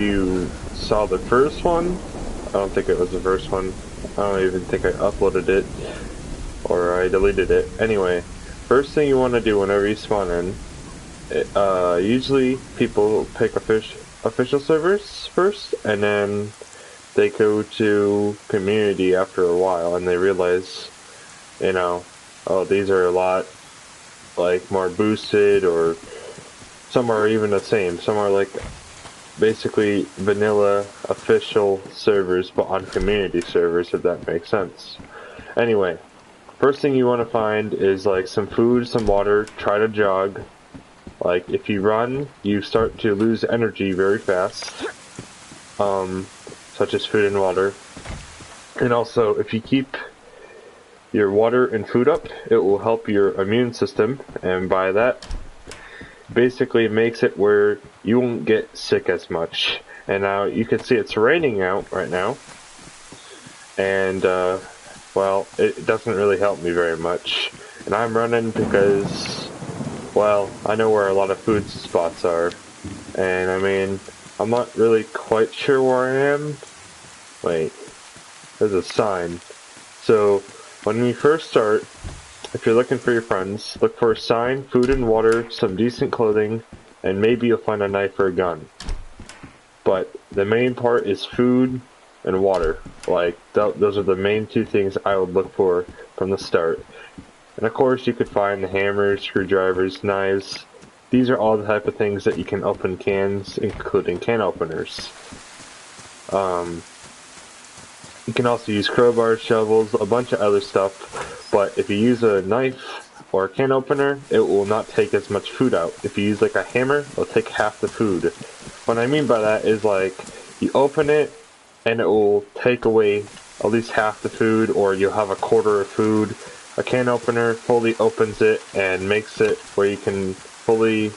you saw the first one. I don't think it was the first one. I don't even think I uploaded it or I deleted it. Anyway, first thing you want to do whenever you spawn in, usually people pick official servers first, and then they go to community after a while, and they realize, oh, these are a lot like more boosted, or some are even the same. Some are like basically vanilla official servers, but on community servers, if that makes sense. Anyway, first thing you want to find is like some food, some water. Try to jog. Like if you run, you start to lose energy very fast, such as food and water. And also, if you keep your water and food up, it will help your immune system, and by that, basically makes it where you won't get sick as much. And now you can see it's raining out right now, and well, it doesn't really help me very much. And I'm running because, well, I know where a lot of food spots are, and I mean, I'm not really quite sure where I am. Wait, there's a sign. So when we first start, if you're looking for your friends, look for a sign, food and water, some decent clothing, and maybe you'll find a knife or a gun. But the main part is food and water. Like, those are the main two things I would look for from the start. And of course you could find the hammers, screwdrivers, knives. These are all the type of things that you can open cans, including can openers. You can also use crowbars, shovels, a bunch of other stuff, but if you use a knife or a can opener, it will not take as much food out. If you use like a hammer, it'll take half the food. What I mean by that is like, you open it, and it will take away at least half the food, or you'll have a quarter of food. A can opener fully opens it and makes it where you can fully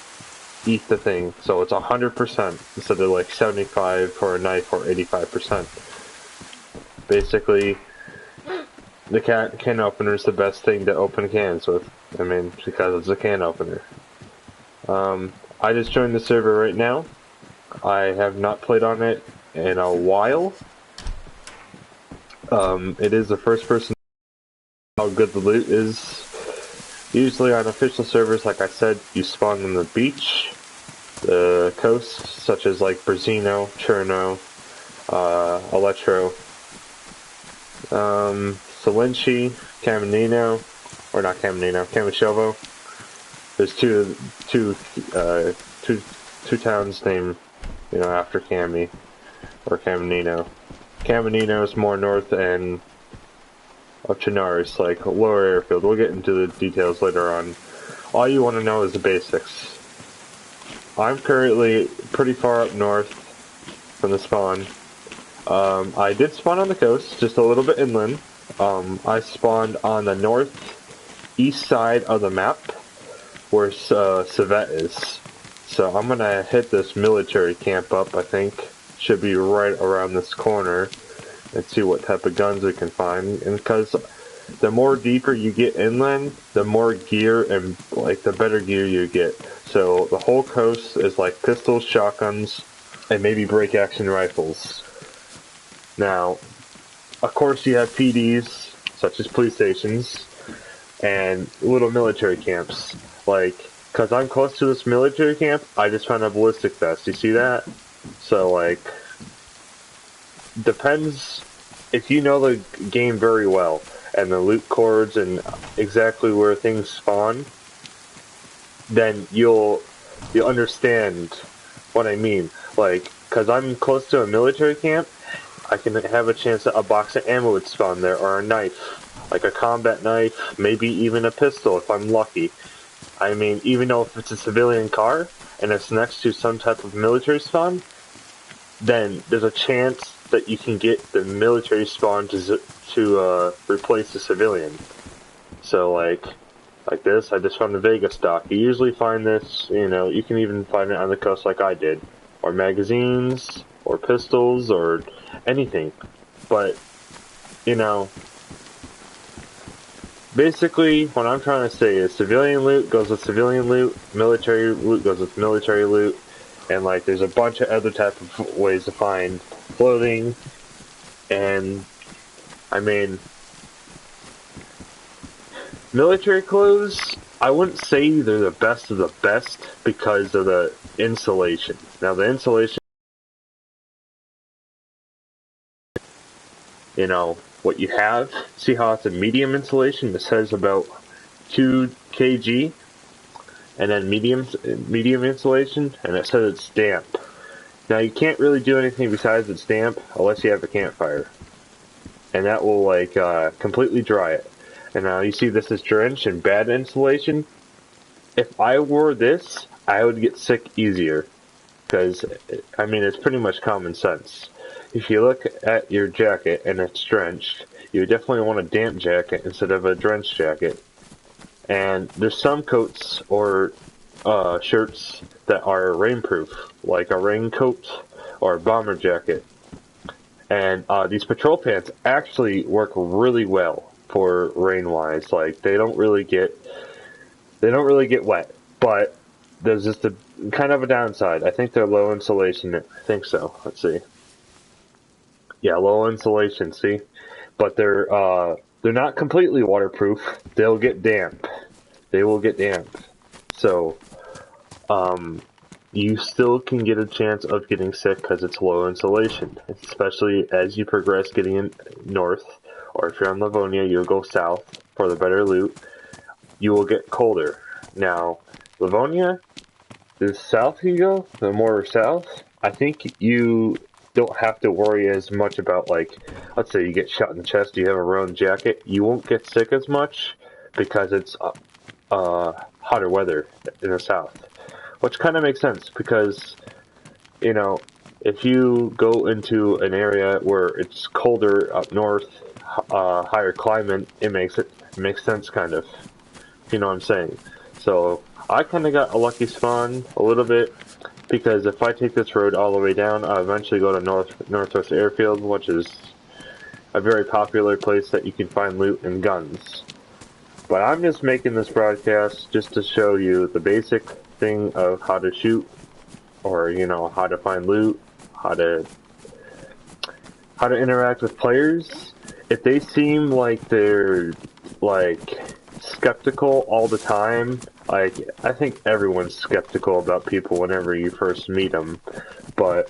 eat the thing. So it's 100% instead of like 75 for a knife or 85%. Basically, the can opener is the best thing to open cans with. I mean, because it's a can opener. I just joined the server right now. I have not played on it in a while. It is the first person how good the loot is. Usually on official servers, like I said, you spawn on the beach, the coast, such as like Brazino, Cherno, Electro, Salinci, Caminino, or not Caminino, Camishovo. There's two towns named, after Cami, or Caminino. Caminino is more north and of Chinaris, like lower airfield. We'll get into the details later on. All you want to know is the basics. I'm currently pretty far up north from the spawn. I did spawn on the coast, just a little bit inland. I spawned on the northeast side of the map, where Civet is. So I'm gonna hit this military camp up, I think. Should be right around this corner, and see what type of guns we can find. And because the more deeper you get inland, the more gear and like the better gear you get. So the whole coast is like pistols, shotguns, and maybe break action rifles. Now, of course you have PDs, such as police stations, and little military camps. Like, cause I'm close to this military camp, I just found a ballistic vest. You see that? So like, depends if you know the game very well and the loot cords and exactly where things spawn, then you'll understand what I mean. Like, cause I'm close to a military camp, I can have a chance that a box of ammo would spawn there, or a knife, like a combat knife, maybe even a pistol if I'm lucky. I mean, even though if it's a civilian car and it's next to some type of military spawn, then there's a chance that you can get the military spawn to replace the civilian. So like this, I just found a Vega stock. You usually find this, you can even find it on the coast like I did, or magazines, or pistols, or anything. But, basically what I'm trying to say is civilian loot goes with civilian loot, military loot goes with military loot, And like, there's a bunch of other type of ways to find clothing, and I mean, military clothes, I wouldn't say they're the best of the best because of the insulation. Now, the insulation, you know, what you have, see how it's a medium insulation? It says about 2 kg, and then medium insulation, and it says it's damp. Now, you can't really do anything besides it's damp unless you have a campfire. And that will, like, completely dry it. And now you see this is drenched in bad insulation. If I wore this, I would get sick easier. Because, I mean, it's pretty much common sense. If you look at your jacket and it's drenched, you definitely want a damp jacket instead of a drenched jacket. And there's some coats or shirts that are rainproof, like a raincoat or a bomber jacket. And these patrol pants actually work really well for rain-wise. Like, they don't really get wet, but there's just a kind of a downside. I think they're low insulation. I think so. Let's see. Yeah, low insulation. See, but they're not completely waterproof. They'll get damp. They will get damp. So, you still can get a chance of getting sick because it's low insulation, especially as you progress getting in north, or if you're on Livonia, you'll go south for the better loot. You will get colder. Now, Livonia, the south you go, the more south, I think you don't have to worry as much about, like, let's say you get shot in the chest, you have a roan jacket, you won't get sick as much because it's hotter weather in the south. Which kind of makes sense because, you know, if you go into an area where it's colder up north, higher climate, it makes sense kind of. You know what I'm saying? So I kind of got a lucky spawn a little bit because if I take this road all the way down, I eventually go to Northwest Airfield, which is a very popular place that you can find loot and guns. But I'm just making this broadcast just to show you the basic thing of how to shoot, or, you know, how to find loot, how to interact with players. If they seem like they're, like, skeptical all the time, like, I think everyone's skeptical about people whenever you first meet them, but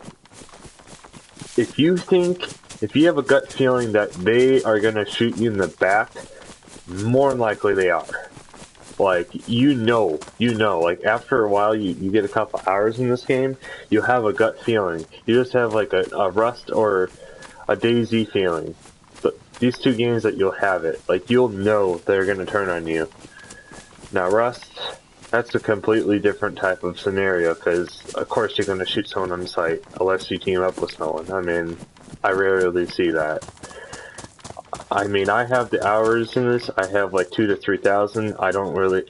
if you have a gut feeling that they are gonna shoot you in the back, more than likely they are. Like, you know, like, after a while, you get a couple hours in this game, you have a gut feeling. You just have, like, a Rust or a Dayz feeling. But these two games that you'll have it. Like, you'll know they're gonna turn on you. Now, Rust, that's a completely different type of scenario, because, of course, you're gonna shoot someone on sight, unless you team up with someone. I mean, I rarely see that. I mean, I have the hours in this. I have like 2,000 to 3,000. I don't really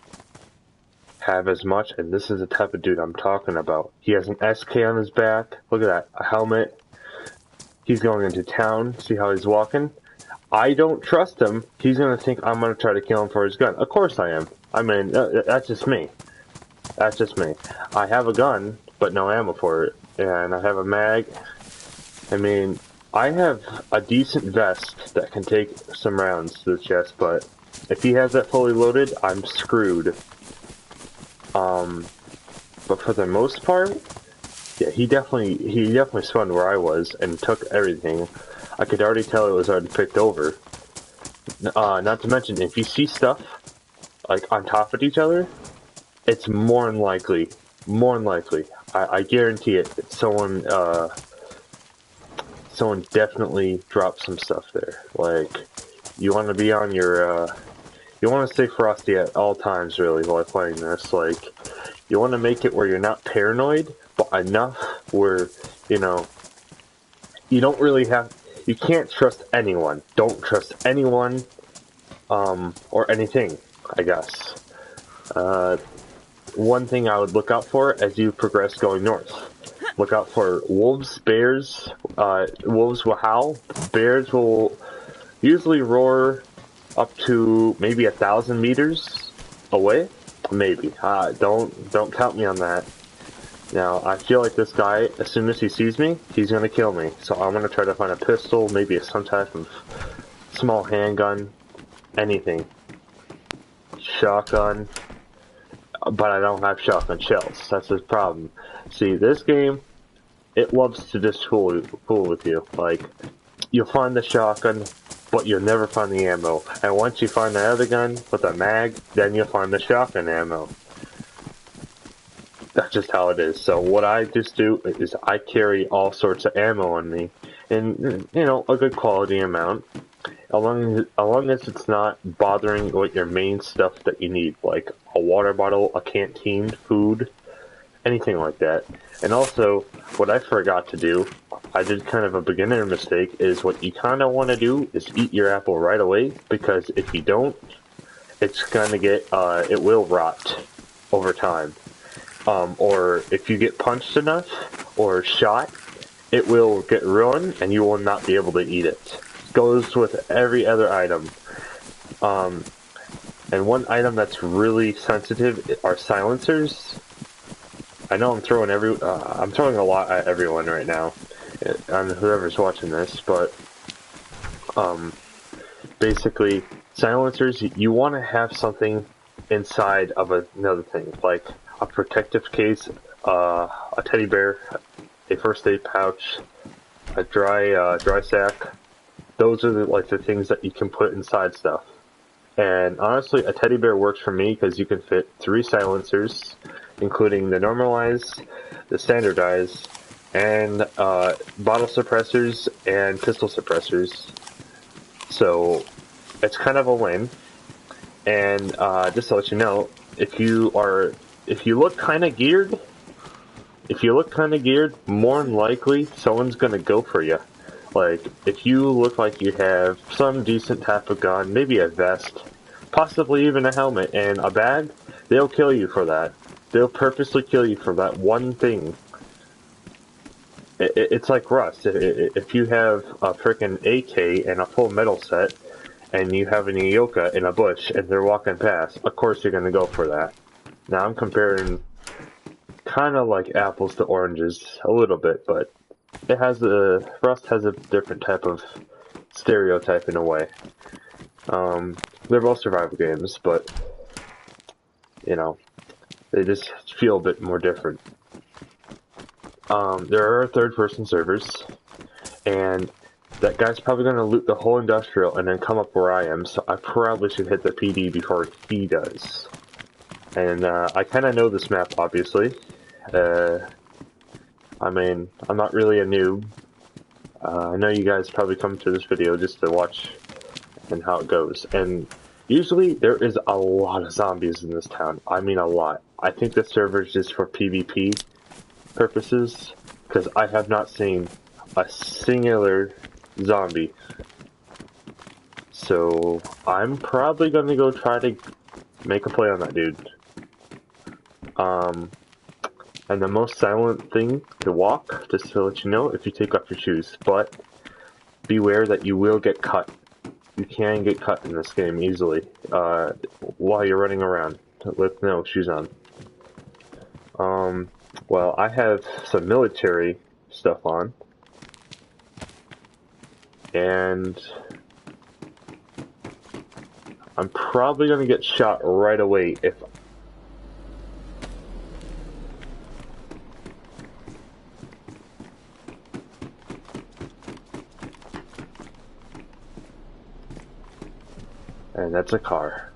have as much, and this is the type of dude I'm talking about. He has an SK on his back. Look at that, a helmet. He's going into town. See how he's walking? I don't trust him. He's gonna think I'm gonna try to kill him for his gun. Of course I am. I mean, that's just me. That's just me. I have a gun, but no ammo for it, and I have a mag. I mean, I have a decent vest that can take some rounds to the chest, but if he has that fully loaded, I'm screwed. But for the most part, yeah, he definitely spawned where I was and took everything. I could already tell it was already picked over. Not to mention, if you see stuff like on top of each other, it's more than likely, I guarantee it, it's someone definitely dropped some stuff there. Like, you want to be on your, you want to stay frosty at all times, really, while playing this. Like, you want to make it where you're not paranoid, but enough where, you know, you don't really have, you can't trust anyone. Don't trust anyone, or anything, I guess. One thing I would look out for as you progress going north. Look out for wolves, bears. Wolves will howl. Bears will usually roar up to maybe 1,000 meters away. Maybe. Don't count me on that. Now, I feel like this guy, as soon as he sees me, he's gonna kill me. So I'm gonna try to find a pistol, maybe some type of small handgun, anything. Shotgun. But I don't have shotgun shells. That's the problem. See, this game, it loves to just fool with you. Like, you'll find the shotgun, but you'll never find the ammo. And once you find the other gun with a mag, then you'll find the shotgun ammo. That's just how it is. So what I just do is I carry all sorts of ammo on me, and you know, a good quality amount, as long as it's not bothering with your main stuff that you need, like a water bottle, a canteen, food, anything like that. And also, what I forgot to do, I did kind of a beginner mistake, is what you kind of want to do is eat your apple right away, because if you don't, it's gonna get, it will rot over time. Or if you get punched enough or shot, it will get ruined and you will not be able to eat it. Goes with every other item. And one item that's really sensitive are silencers. I know I'm throwing I'm throwing a lot at everyone right now, on whoever's watching this, but basically silencers, you want to have something inside of another thing, like a protective case, a teddy bear, a first aid pouch, a dry sack. Those are the things that you can put inside stuff. And honestly, a teddy bear works for me because you can fit 3 silencers, including the normalized, the standardized, and bottle suppressors and pistol suppressors. So it's kind of a win. And just to let you know, if you look kind of geared, more than likely someone's gonna go for you. Like, if you look like you have some decent type of gun, maybe a vest, possibly even a helmet and a bag, they'll kill you for that. They'll purposely kill you for that one thing. It's like Rust. If you have a freaking AK and a full metal set, and you have an Ioka in a bush and they're walking past, of course you're gonna go for that. Now I'm comparing kind of like apples to oranges a little bit, but Rust has a different type of stereotype in a way. They're both survival games, but you know, they just feel a bit more different. There are third-person servers, and that guy's probably going to loot the whole industrial and then come up where I am, so I probably should hit the PD before he does. And I kind of know this map, obviously. I mean, I'm not really a noob. I know you guys probably come to this video just to watch and how it goes. And usually there is a lot of zombies in this town. I mean a lot. I think the server is just for PvP purposes, because I have not seen a singular zombie. So I'm probably going to go try to make a play on that dude. And the most silent thing to walk, just to let you know, if you take off your shoes. But beware that you will get cut. You can get cut in this game easily while you're running around with no shoes on. Well, I have some military stuff on. And I'm probably going to get shot right away if... And that's a car.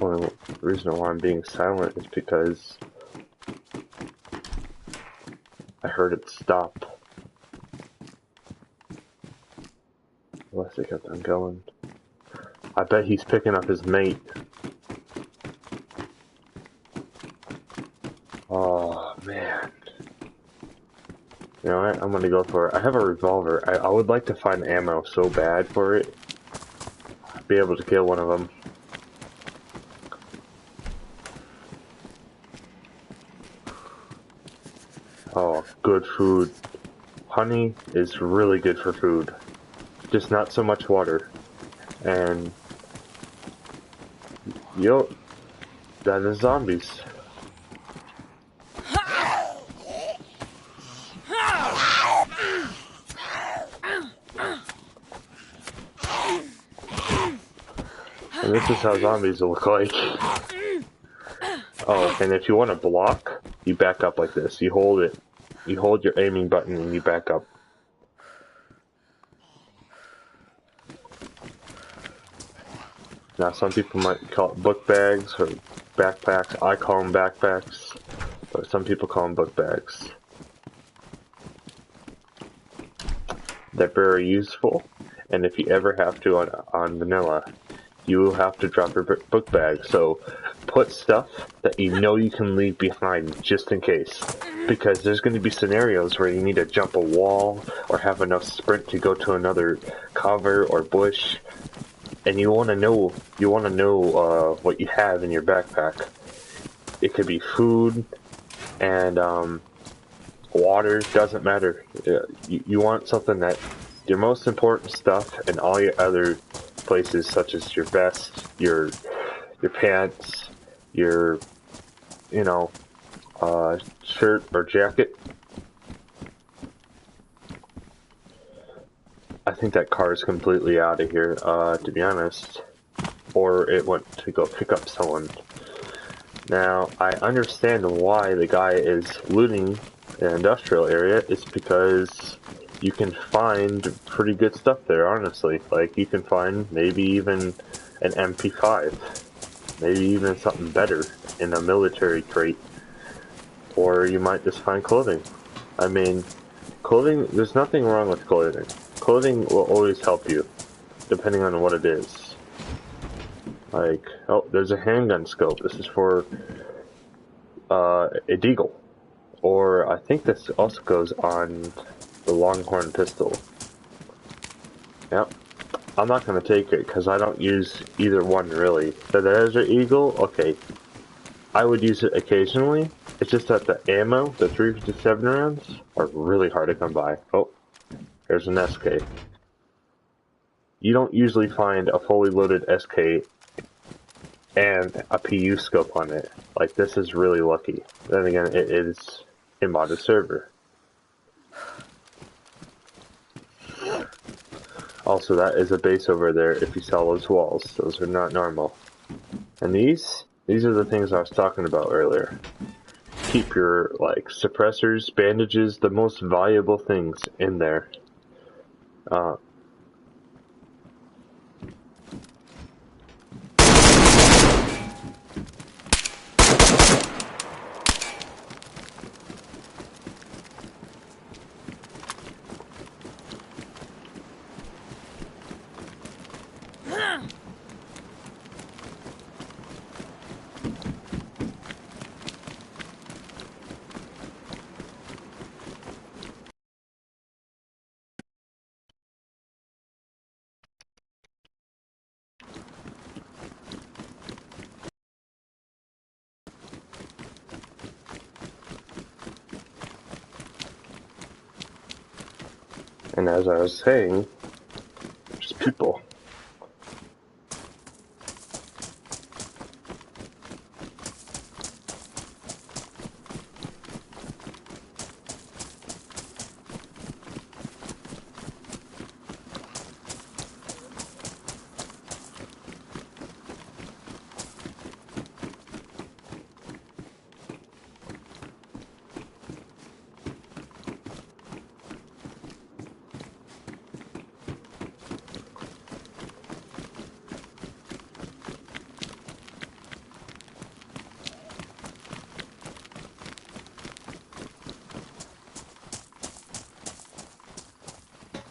Well, the reason why I'm being silent is because I heard it stop. Unless it kept on going. I bet he's picking up his mate. You know what? I'm gonna go for it. I have a revolver. I would like to find ammo so bad for it. Be able to kill one of them. Oh, good food. Honey is really good for food. Just not so much water. And, yo, that is zombies. And this is how zombies look like. Oh, and if you want to block, you back up like this. You hold it. You hold your aiming button and you back up. Now, some people might call it book bags or backpacks. I call them backpacks, but some people call them book bags. They're very useful, and if you ever have to on vanilla, you will have to drop your book bag. So put stuff that you know you can leave behind just in case. Because there's going to be scenarios where you need to jump a wall or have enough sprint to go to another cover or bush. And you want to know what you have in your backpack. It could be food and water, doesn't matter. You want something that your most important stuff and all your other places, such as your vest, your pants, your shirt or jacket. I think that car is completely out of here, to be honest. Or it went to go pick up someone. Now, I understand why the guy is looting an industrial area. It's because you can find pretty good stuff there, honestly. Like, you can find maybe even an MP5. Maybe even something better in a military crate. Or you might just find clothing. I mean, clothing, there's nothing wrong with clothing. Clothing will always help you, depending on what it is. Like, oh, there's a handgun scope. This is for a deagle. Or I think this also goes on the Longhorn pistol. Yep. I'm not going to take it because I don't use either one really. The Desert Eagle, okay. I would use it occasionally. It's just that the ammo, the 357 rounds, are really hard to come by. Oh, there's an SK. You don't usually find a fully loaded SK and a PU scope on it. Like, this is really lucky. Then again, it is a modded server. Also, that is a base over there if you saw those walls. Those are not normal. And these are the things I was talking about earlier. Keep your, like, suppressors, bandages, the most valuable things in there. And as I was saying, there's people.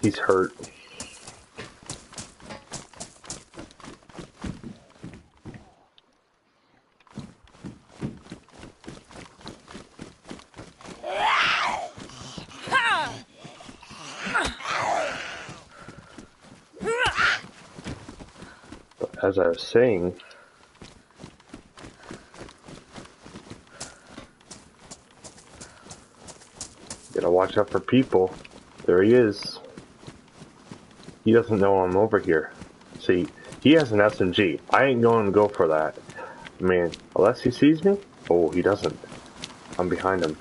He's hurt. as I was saying, gotta watch out for people. There he is. He doesn't know I'm over here. See, he has an SMG. I ain't going to go for that. I mean, unless he sees me? Oh, he doesn't. I'm behind him.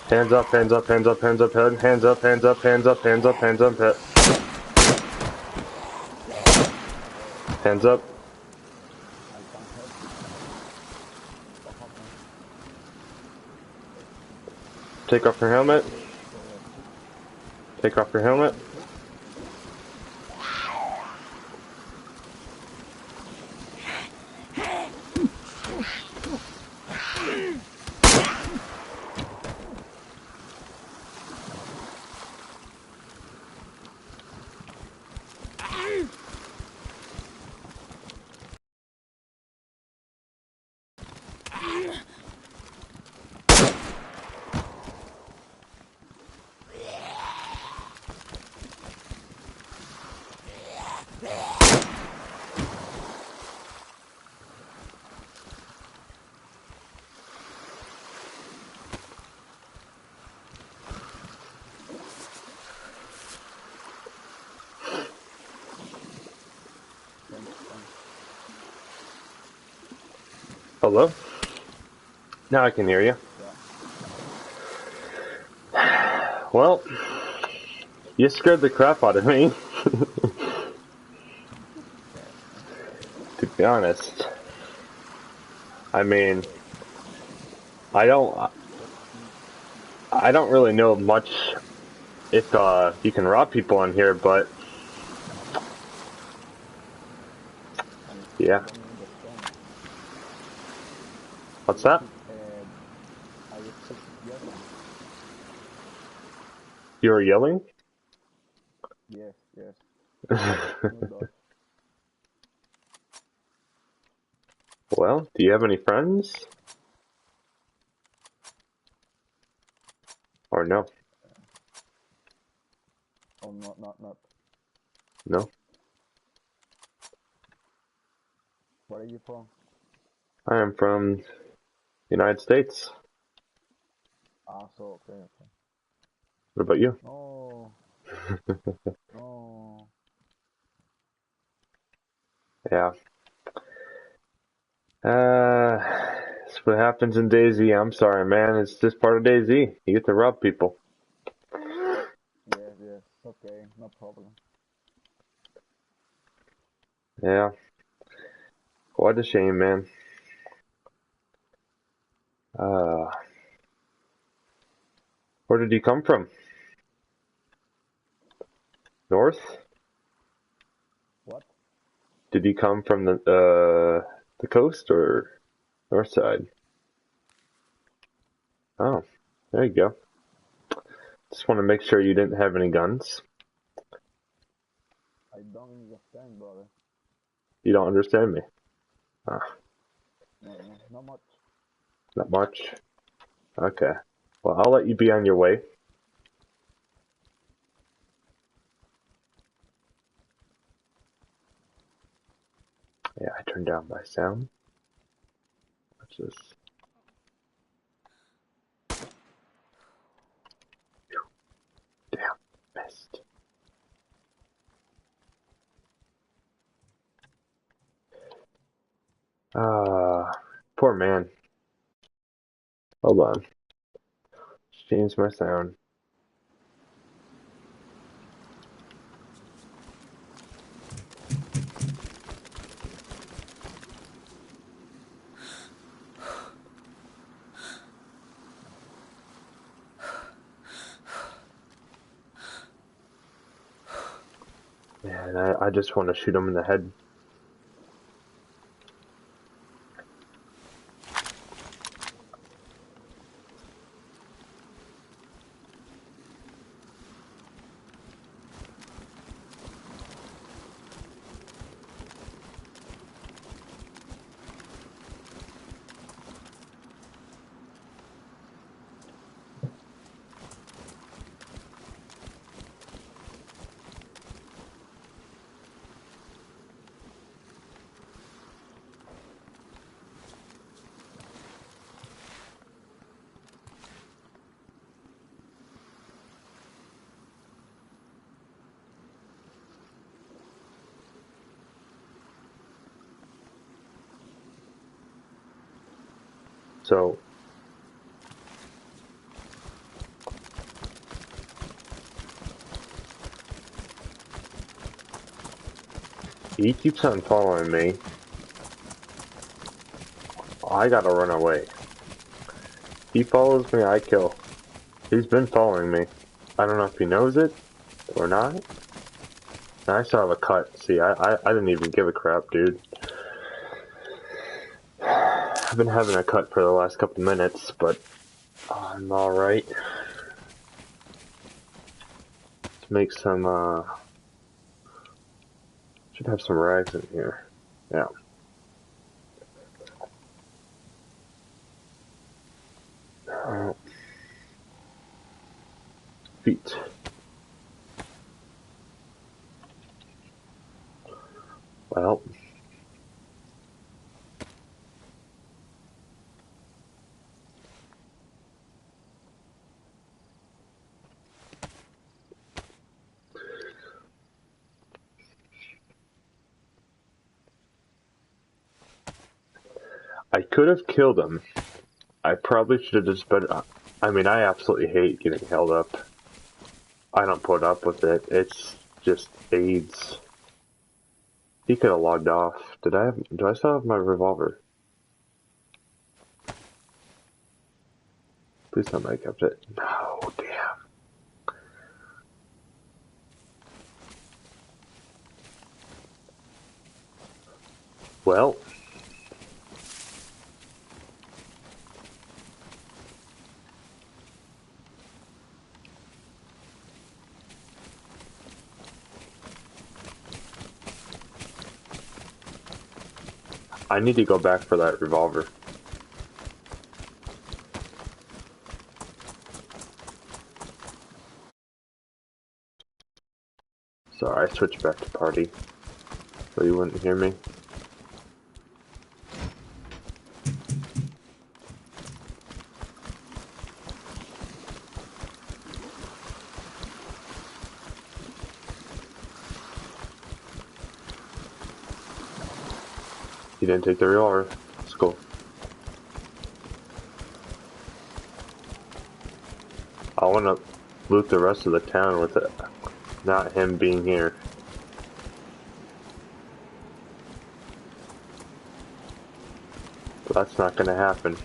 Hands up, hands up, hands up, hands up, hands up, hands up, hands up, hands up, hands up, hands up. Take off your helmet. Take off your helmet. Hello? Now I can hear you. Well, you scared the crap out of me. To be honest. I mean, I don't really know much if you can rob people in here, but yeah. What's that? You were yelling? Yes, yes. Well, do you have any friends? Or no? Oh, not. No? Where are you from? I am from United States. Ah, so okay, okay. What about you? No, no. Yeah. That's what happens in Daisy. I'm sorry, man. It's just part of Daisy. You get to rob people. Yes, yes. Okay, no problem. Yeah. What a shame, man. Uh, where did you come from? North? What? Did you come from the coast or north side? Oh, there you go. Just want to make sure you didn't have any guns. I don't understand, brother. You don't understand me. Ah, No, no, not much. not much. Okay. Well, I'll let you be on your way. Yeah, I turned down my sound. this? Damn, missed. Poor man. Hold on. Change my sound. Man, I just want to shoot him in the head. So, he keeps on following me. I gotta run away. He follows me, I kill. He's been following me. I don't know if he knows it or not. And I still have a cut. See, I didn't even give a crap, dude. I've been having a cut for the last couple minutes, but I'm alright. Let's make some, should have some rags in here. Yeah. Feet. Well. I could have killed him. I probably should have just been. I mean, I absolutely hate getting held up. I don't put up with it. It's just AIDS. He could have logged off. Do I still have my revolver? Please tell me I kept it. No, damn. Well. I need to go back for that revolver. Sorry, I switched back to party, so you wouldn't hear me. You didn't take the revolver. It's cool. I want to loot the rest of the town with it, not him being here. But that's not going to happen.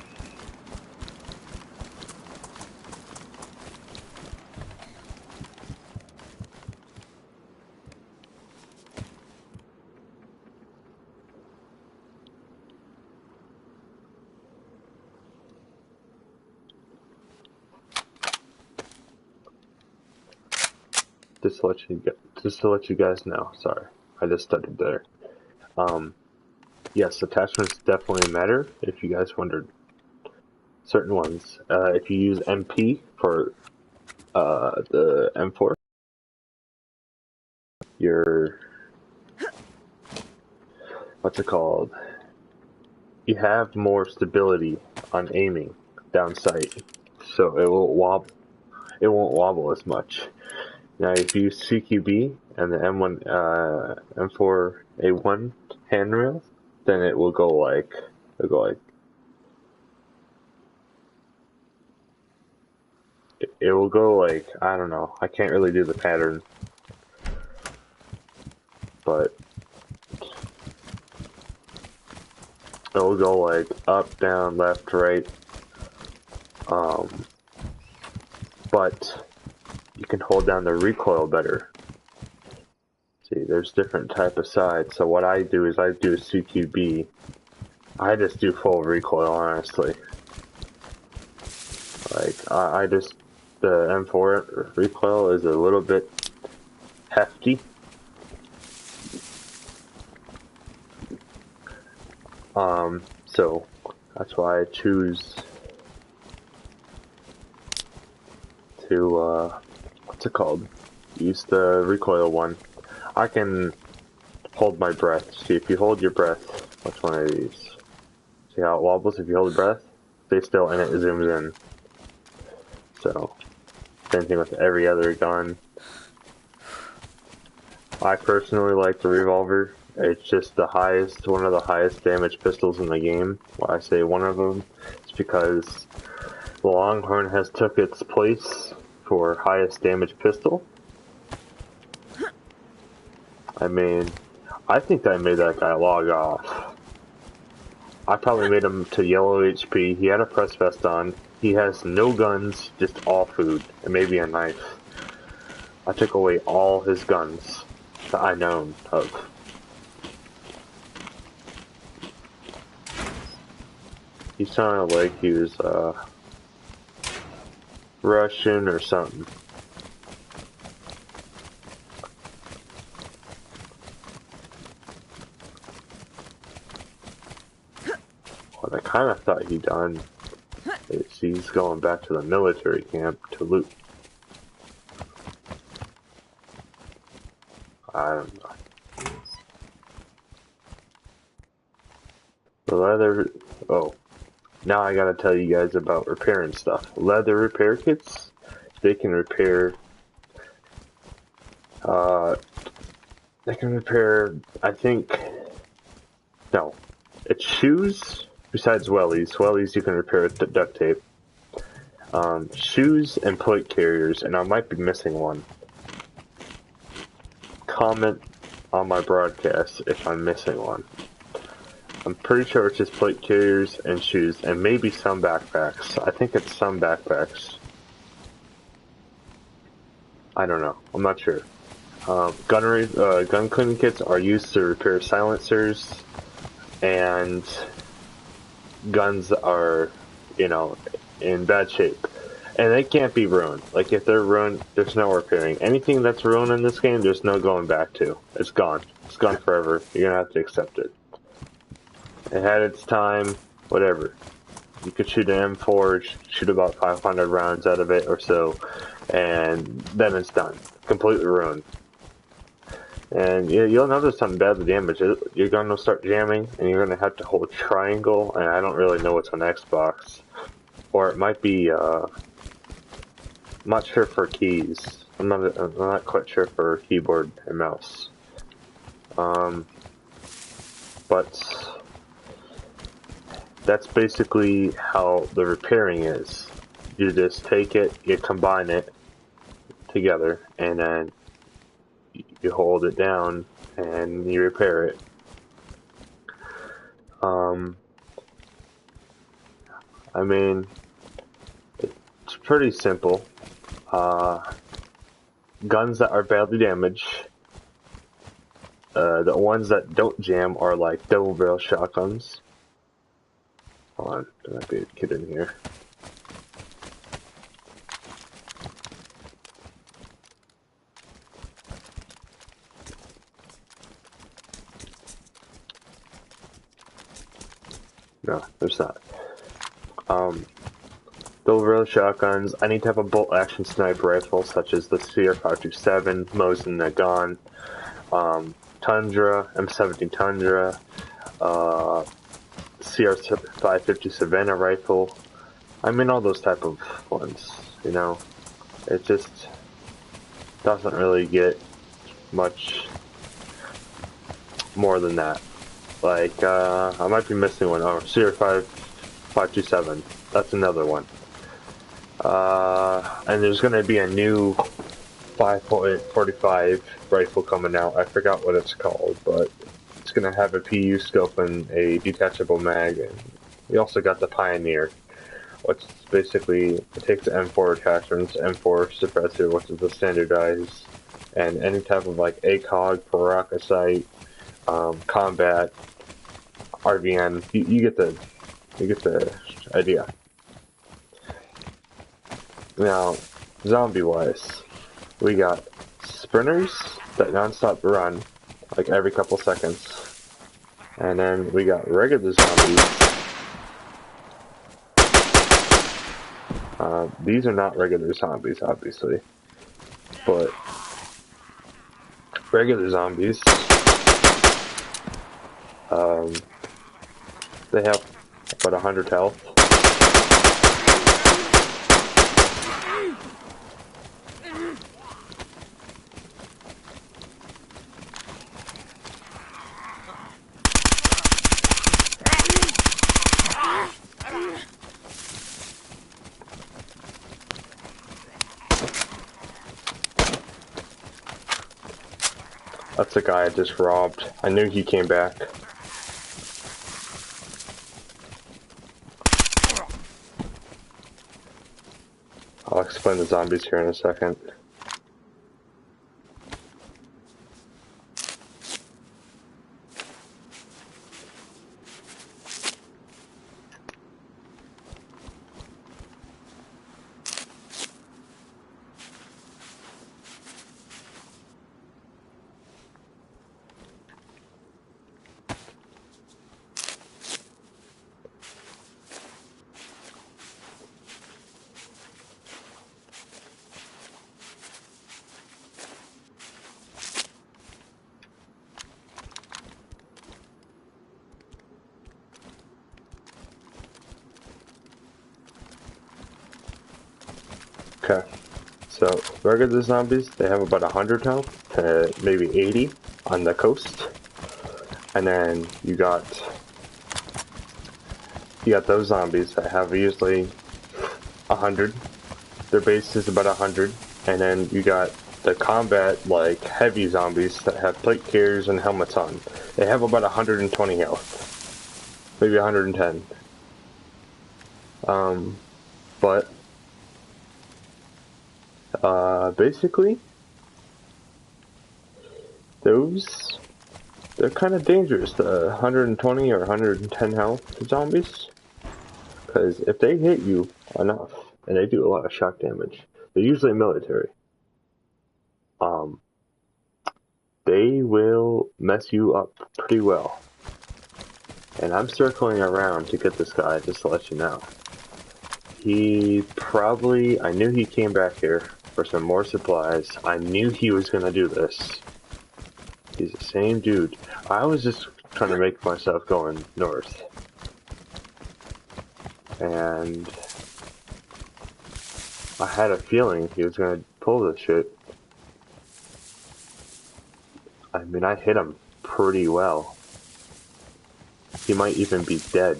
Just to let you guys know. Sorry, I just stuttered there. Yes, attachments definitely matter. If you guys wondered, certain ones. If you use MP for the M4, your what's it called? you have more stability on aiming down sight, so it won't wobble as much. Now, if you use CQB and the M4A1 handrail, then it will go like it will go like, I don't know. I can't really do the pattern, but it'll go like up, down, left, right. But you can hold down the recoil better. See, there's different type of sides. So what I do is I do a CQB. I just do full recoil, honestly. Like, I just, the M4 recoil is a little bit hefty. So that's why I choose to, what's it called? Use the recoil one. I can hold my breath. See, if you hold your breath, which one of these? See how it wobbles? If you hold your breath, stay still and it zooms in. So, same thing with every other gun. I personally like the revolver. It's just the highest, one of the highest damage pistols in the game. Why I say one of them, it's because the Longhorn has took its place for highest damage pistol. I mean, I think I made that guy log off. I probably made him to yellow HP. He had a press vest on. He has no guns, just all food, and maybe a knife. I took away all his guns that I known of. He sounded like he was, Russian or something. What I kind of thought he done is he's going back to the military camp to loot. I don't know. The leather... Oh. Now I gotta tell you guys about repairing stuff. Leather repair kits, they can repair... they can repair, I think... No. It's shoes, besides wellies. Wellies you can repair with duct tape. Shoes and plate carriers, and I might be missing one. Comment on my broadcast if I'm missing one. I'm pretty sure it's just plate carriers and shoes, and maybe some backpacks. I think it's some backpacks. I don't know. I'm not sure. Gun cleaning kits are used to repair silencers, and guns that are, you know, in bad shape. And they can't be ruined. Like, if they're ruined, there's no repairing. Anything that's ruined in this game, there's no going back to. It's gone. It's gone forever. You're gonna have to accept it. It had its time, whatever. You could shoot an M4, shoot about 500 rounds out of it or so, and then it's done. Completely ruined. And you'll notice something badly damaged. You're going to start jamming, and you're going to have to hold triangle, and I don't really know what's on Xbox. Or it might be, I'm not sure for keys. I'm not quite sure for keyboard and mouse. But that's basically how the repairing is. You just take it, you combine it together, and then you hold it down and you repair it. I mean, it's pretty simple. Guns that are badly damaged, the ones that don't jam are like double barrel shotguns. Hold on, there might be a kid in here. No, there's not. Double barrel shotguns, any type of bolt action sniper rifle such as the CR527, Mosin Nagant, Tundra, M70 Tundra, CR-550 Savannah rifle. I mean, all those type of ones, you know. It just doesn't really get much more than that. Like, I might be missing one. Oh, CR-527. That's another one. And there's gonna be a new 5.45 rifle coming out. I forgot what it's called, but it's gonna have a PU scope and a detachable mag. And we also got the Pioneer, which is basically it takes the M4 attachments, M4 suppressor, which is the standardized, and any type of like ACOG, peroxide, combat, RVN. You get the idea. Now, zombie-wise, we got sprinters that non-stop run, like every couple seconds. And then we got regular zombies. These are not regular zombies, obviously. But regular zombies, they have about 100 health. That's the guy I just robbed. I knew he came back. I'll explain the zombies here in a second. Okay, so regular zombies, they have about 100 health to maybe 80 on the coast. And then you got those zombies that have usually 100. Their base is about 100. And then you got the combat, like, heavy zombies that have plate carriers and helmets on. They have about 120 health. Maybe 110. But basically, they're kind of dangerous, the 120 or 110 health zombies. Because if they hit you enough, and they do a lot of shock damage, they're usually military. They will mess you up pretty well. And I'm circling around to get this guy, just to let you know. I knew he came back here for some more supplies. I knew he was gonna do this. He's the same dude. I was just trying to make myself going north. And I had a feeling he was gonna pull this shit. I mean, I hit him pretty well. He might even be dead.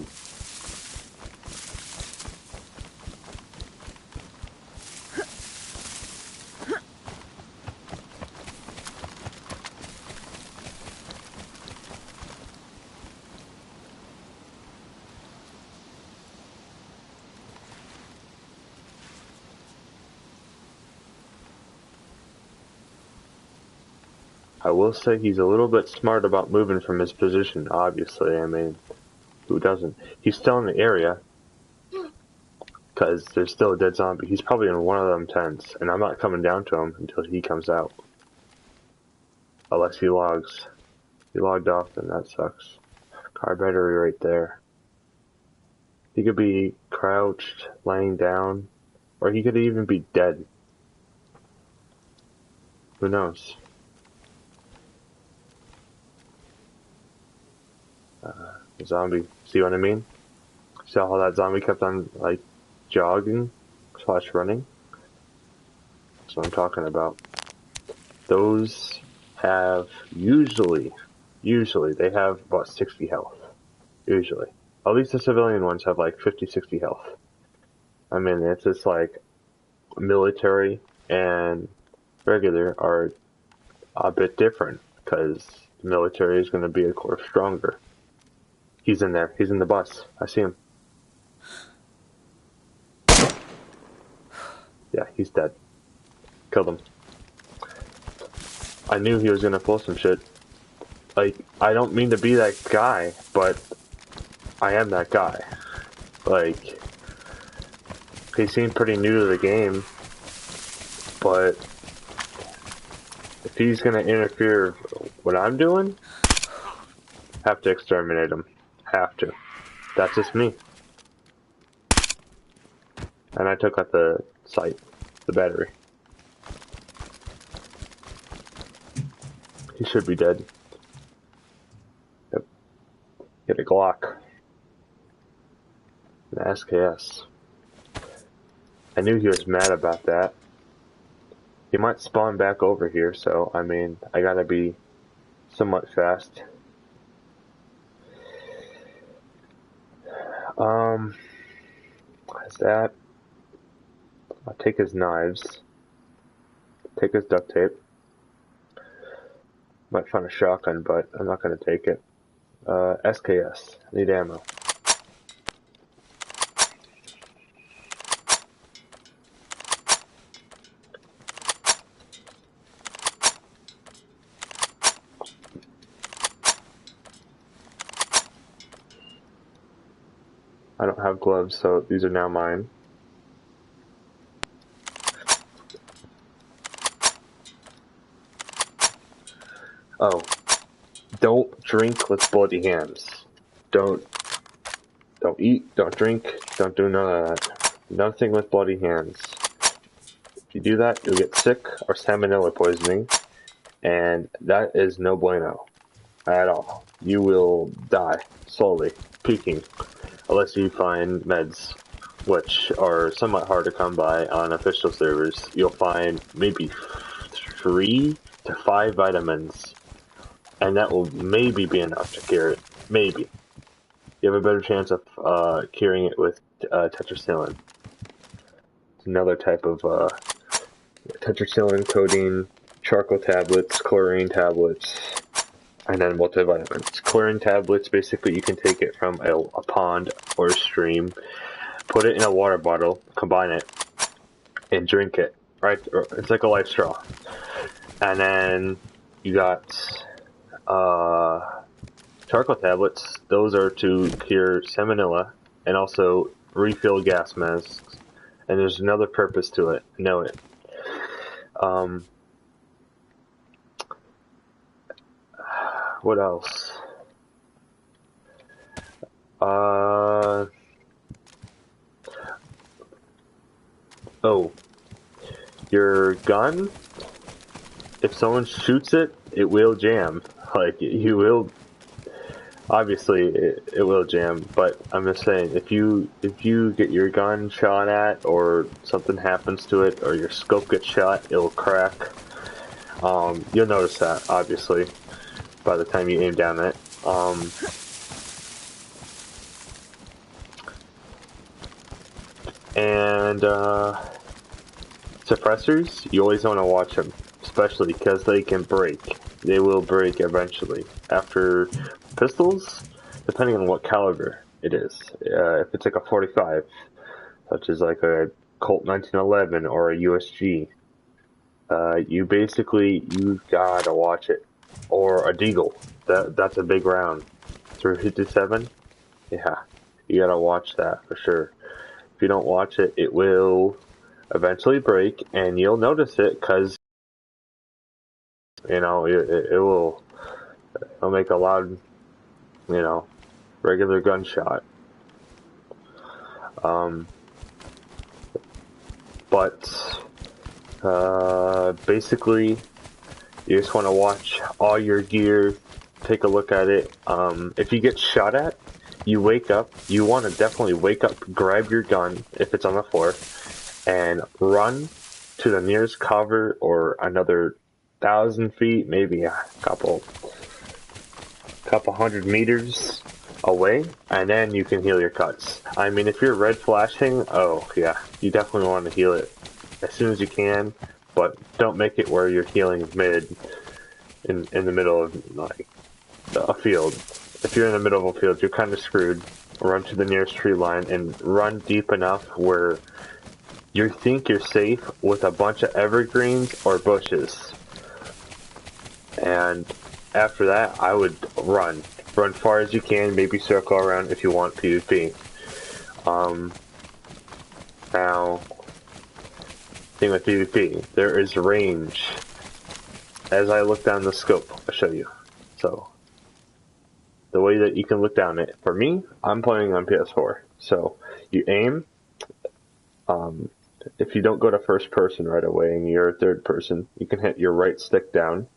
I will say he's a little bit smart about moving from his position, obviously. I mean, who doesn't? He's still in the area, because there's still a dead zombie. He's probably in one of them tents, and I'm not coming down to him until he comes out. Unless he logs. He logged off, and that sucks. Car battery right there. He could be crouched, laying down, or he could even be dead. Who knows? Zombie. See what I mean? See how that zombie kept on, like, jogging slash running? That's what I'm talking about. Those have usually they have about 60 health. Usually. At least the civilian ones have like 50, 60 health. I mean, it's just like military and regular are a bit different because the military is going to be, of course, stronger. He's in there. He's in the bus. I see him. Yeah, he's dead. Killed him. I knew he was going to pull some shit. Like, I don't mean to be that guy, but I am that guy. Like, he seemed pretty new to the game, but if he's gonna interfere with what I'm doing, have to exterminate him. Have to. That's just me. And I took out the sight, the battery. He should be dead. Yep. Get a Glock. An SKS. I knew he was mad about that. He might spawn back over here, so, I mean, I gotta be somewhat fast. What's that? I'll take his knives. Take his duct tape. Might find a shotgun, but I'm not gonna take it. SKS. Need ammo. I don't have gloves, so these are now mine. Oh. Don't drink with bloody hands. Don't eat, don't drink, don't do none of that. Nothing with bloody hands. If you do that, you'll get sick or salmonella poisoning, and that is no bueno at all. You will die slowly, peaking, unless you find meds, which are somewhat hard to come by on official servers. You'll find maybe 3 to 5 vitamins, and that will maybe be enough to cure it. Maybe. You have a better chance of curing it with tetracycline. It's another type of tetracycline, codeine, charcoal tablets, chlorine tablets, and then multivitamins. Chlorine tablets, basically you can take it from a pond or a stream, put it in a water bottle, combine it, and drink it. Right? It's like a life straw. And then you got charcoal tablets. Those are to cure salmonella and also refill gas masks. And there's another purpose to it. Know it. What else? Oh. Your gun, if someone shoots it, it will jam. Like, you will, obviously, it will jam, but I'm just saying, if you get your gun shot at, or something happens to it, or your scope gets shot, it'll crack. You'll notice that, obviously, by the time you aim down it. And, suppressors, you always want to watch them, especially because they can break. They will break eventually. After pistols, depending on what caliber it is. If it's like a 45, such as like a Colt 1911 or a USG, you gotta watch it. Or a Deagle. That's a big round. 357, yeah, you gotta watch that for sure. If you don't watch it, it will eventually break, and you'll notice it because, you know, it'll make a loud, you know, regular gunshot. Basically, you just want to watch all your gear take a look at it. If you get shot at, you wake up. You want to definitely wake up, grab your gun if it's on the floor, and run to the nearest cover or another 1,000 feet, maybe a couple hundred meters away, and then you can heal your cuts. I mean, if you're red flashing, oh yeah, you definitely want to heal it as soon as you can, but don't make it where you're healing mid in the middle of like a field. If you're in the middle of a field, you're kind of screwed. Run to the nearest tree line and run deep enough where you think you're safe with a bunch of evergreens or bushes. And after that, I would run. Run far as you can, maybe circle around if you want PvP. Now, thing with PvP, there is range. As I look down the scope, I'll show you. So, the way that you can look down it, for me, I'm playing on PS4. So, you aim, if you don't go to first person right away and you're third person, you can hit your right stick down,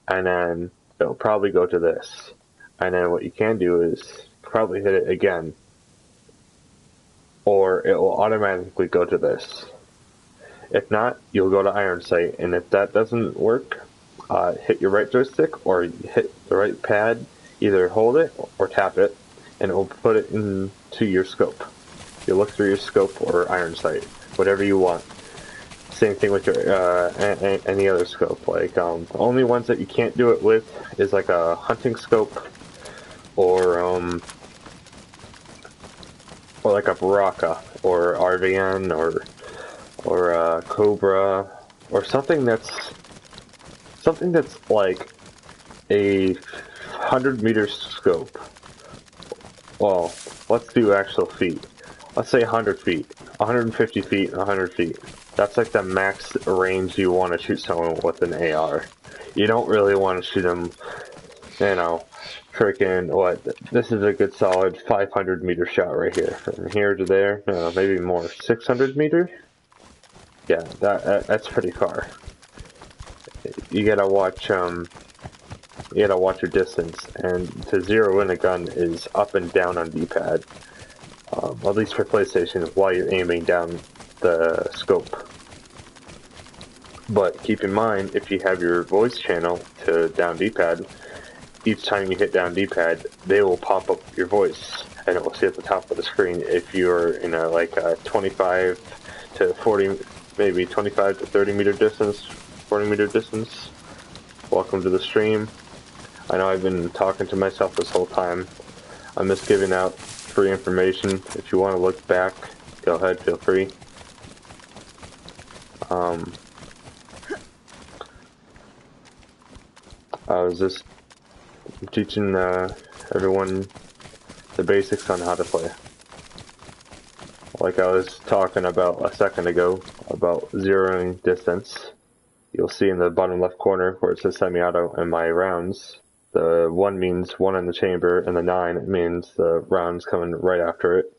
and then it'll probably go to this. And then what you can do is probably hit it again, or it will automatically go to this. If not, you'll go to iron sight, and if that doesn't work, hit your right joystick or hit the right pad, either hold it or tap it, and it will put it into your scope. You look through your scope or iron sight, whatever you want. Same thing with your any other scope. Like the only ones that you can't do it with is like a hunting scope, or like a Baraka or RVN or Cobra or something that's like a 100-meter scope. Well, let's do actual feet. Let's say 100 feet, 150 feet, and 100 feet. That's like the max range you want to shoot someone with an AR. You don't really want to shoot them, you know, freaking, what, this is a good solid 500-meter shot right here. From here to there, maybe more, 600 meters? Yeah, that's pretty far. You gotta watch your distance, and to zero in a gun is up and down on D-pad. At least for PlayStation, while you're aiming down the scope. But keep in mind, if you have your voice channel to down D-pad, each time you hit down D-pad, they will pop up your voice, and it will see at the top of the screen if you're in a 25 to 40, maybe 25 to 30 meter distance, 40 meter distance. Welcome to the stream. I know I've been talking to myself this whole time. I'm just giving out free information. If you want to look back, go ahead, feel free. I was just teaching everyone the basics on how to play. Like I was talking about a second ago about zeroing distance. You'll see in the bottom left corner where it says semi-auto and my rounds. The 1 means 1 in the chamber, and the 9 means the rounds coming right after it.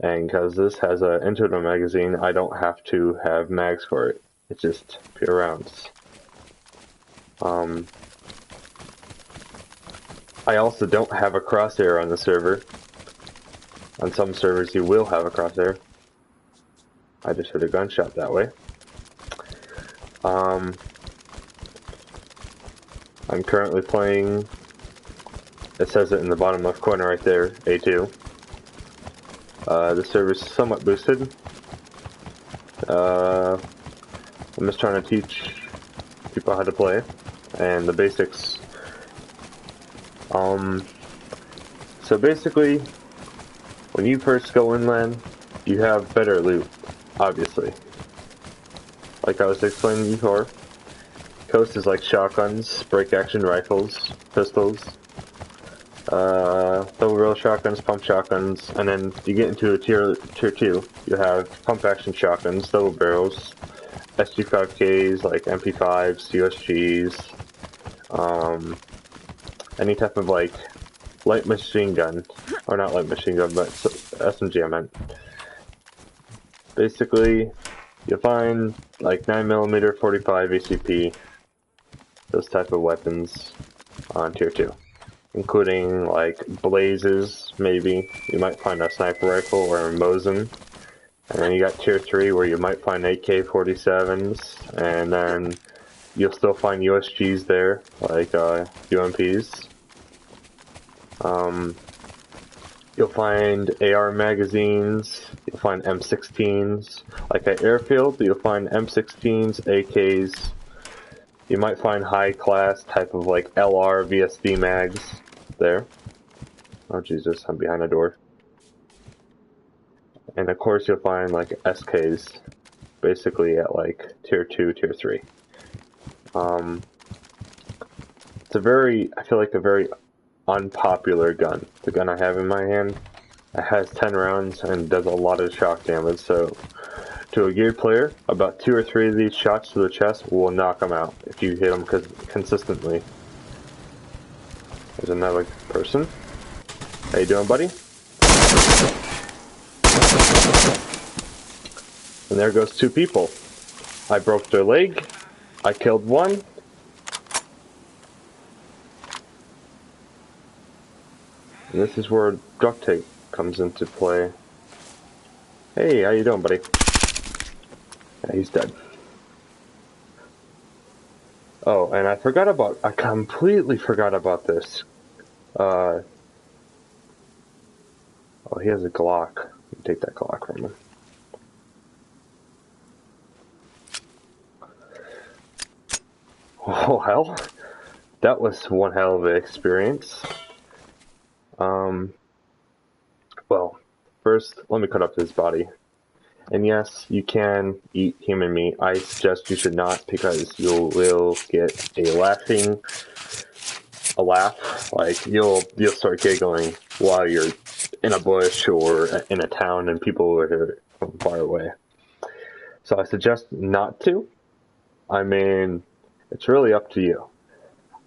And because this has an internal magazine, I don't have to have mags for it. It's just pure rounds. I also don't have a crosshair on the server. On some servers you will have a crosshair. I just heard a gunshot that way. I'm currently playing, it says it in the bottom left corner right there, A2. The server's somewhat boosted. I'm just trying to teach people how to play, and the basics. So basically, when you first go inland, you have better loot, obviously. Like I was explaining before, coast is like shotguns, break action rifles, pistols, double barrel shotguns, pump shotguns, and then you get into a tier 2, you have pump action shotguns, double barrels, SG5Ks like MP5s, USGs, any type of like light machine gun, or not light machine gun, but SMG I meant. Basically, you'll find like 9mm, 45 ACP, those type of weapons on tier 2. including like blazes, maybe. You might find a sniper rifle or a Mosin. And then you got tier 3 where you might find AK-47s, and then you'll still find USGs there, like UMPs. You'll find AR magazines, you'll find M16s. Like at Airfield, you'll find M16s, AKs. You might find high class type of like LR VSD mags there. Oh Jesus, I'm behind a door. And of course you'll find like SKs, basically at like tier 2, tier 3. It's I feel like a very unpopular gun. The gun I have in my hand, it has 10 rounds and does a lot of shock damage, so to a geared player, about 2 or 3 of these shots to the chest will knock them out if you hit them consistently. There's another person. How you doing, buddy? And there goes 2 people. I broke their leg. I killed one. And this is where duct tape comes into play. Hey, how you doing, buddy? Yeah, he's dead. Oh, and I completely forgot about this. Oh, he has a Glock. Let me take that Glock from him. Oh, hell. That was one hell of an experience. Well, first, let me cut up his body. And yes, you can eat human meat. I suggest you should not, because you will get a laugh. Like, you'll start giggling while you're in a bush or in a town and people are from far away. So I suggest not to. I mean, it's really up to you.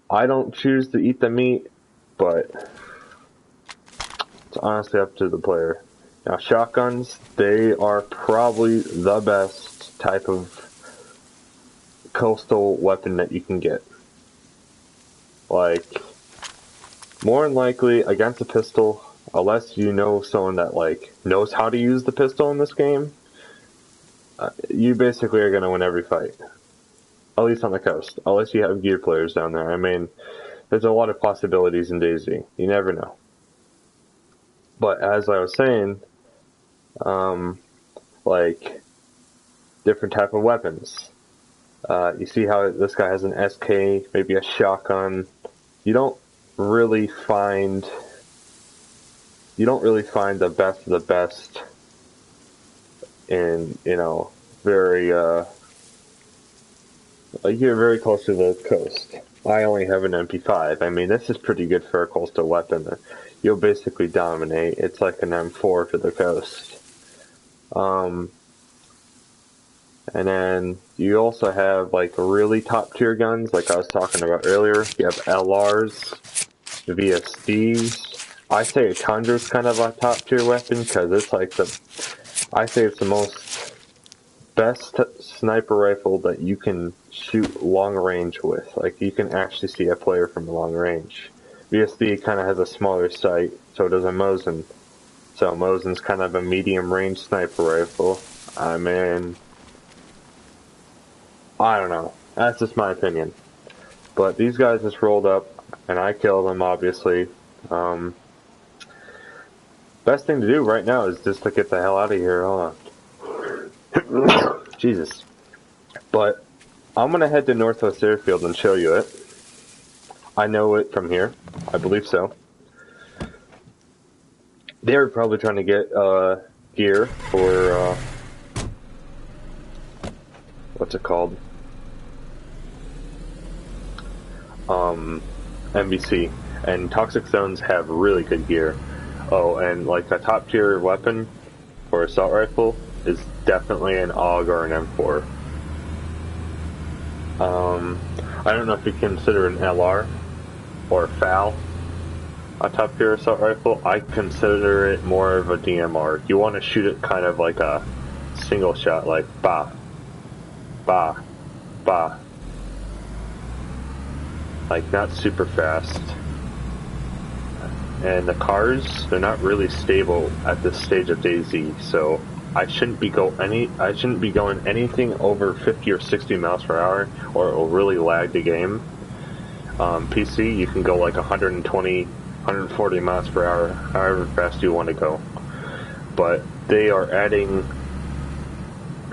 I don't choose to eat the meat, but it's honestly up to the player. Now, shotguns, they are probably the best type of coastal weapon that you can get. Like, more than likely, against a pistol, unless you know someone that, like, knows how to use the pistol in this game, you basically are going to win every fight. At least on the coast. Unless you have gear players down there. I mean, there's a lot of possibilities in Dayz. You never know. But as I was saying, like, different type of weapons. You see how this guy has an SK, maybe a shotgun. You don't really find the best of the best in, very, like, you're very close to the coast. I only have an MP5. I mean, this is pretty good for a coastal weapon. You'll basically dominate. It's like an M4 for the coast. And then you also have like really top tier guns, like I was talking about earlier. You have LRs, VSDs. I say a Tundra is kind of a top tier weapon because it's like I say it's the most best sniper rifle that you can shoot long range with. Like, you can actually see a player from long range. VSD kind of has a smaller sight, so does a Mosin. So Mosin's kind of a medium range sniper rifle. I mean, I don't know. That's just my opinion. But these guys just rolled up, and I killed them, obviously. Best thing to do right now is just to get the hell out of here. Hold on. Jesus. But I'm going to head to Northwest Airfield and show you it. I know it from here. I believe so. They're probably trying to get gear for what's it called? MBC. And Toxic Zones have really good gear. Oh, and like a top tier weapon for assault rifle is definitely an AUG or an M4. I don't know if you consider an LR or a FAL a top tier assault rifle. I consider it more of a DMR. You want to shoot it kind of like a single shot, like bah, bah, bah. Like, not super fast. and the cars, they're not really stable at this stage of Dayz, so I shouldn't be going anything over 50 or 60 miles per hour, or it will really lag the game. PC, you can go like 120, 140 miles per hour, however fast you want to go. But they are adding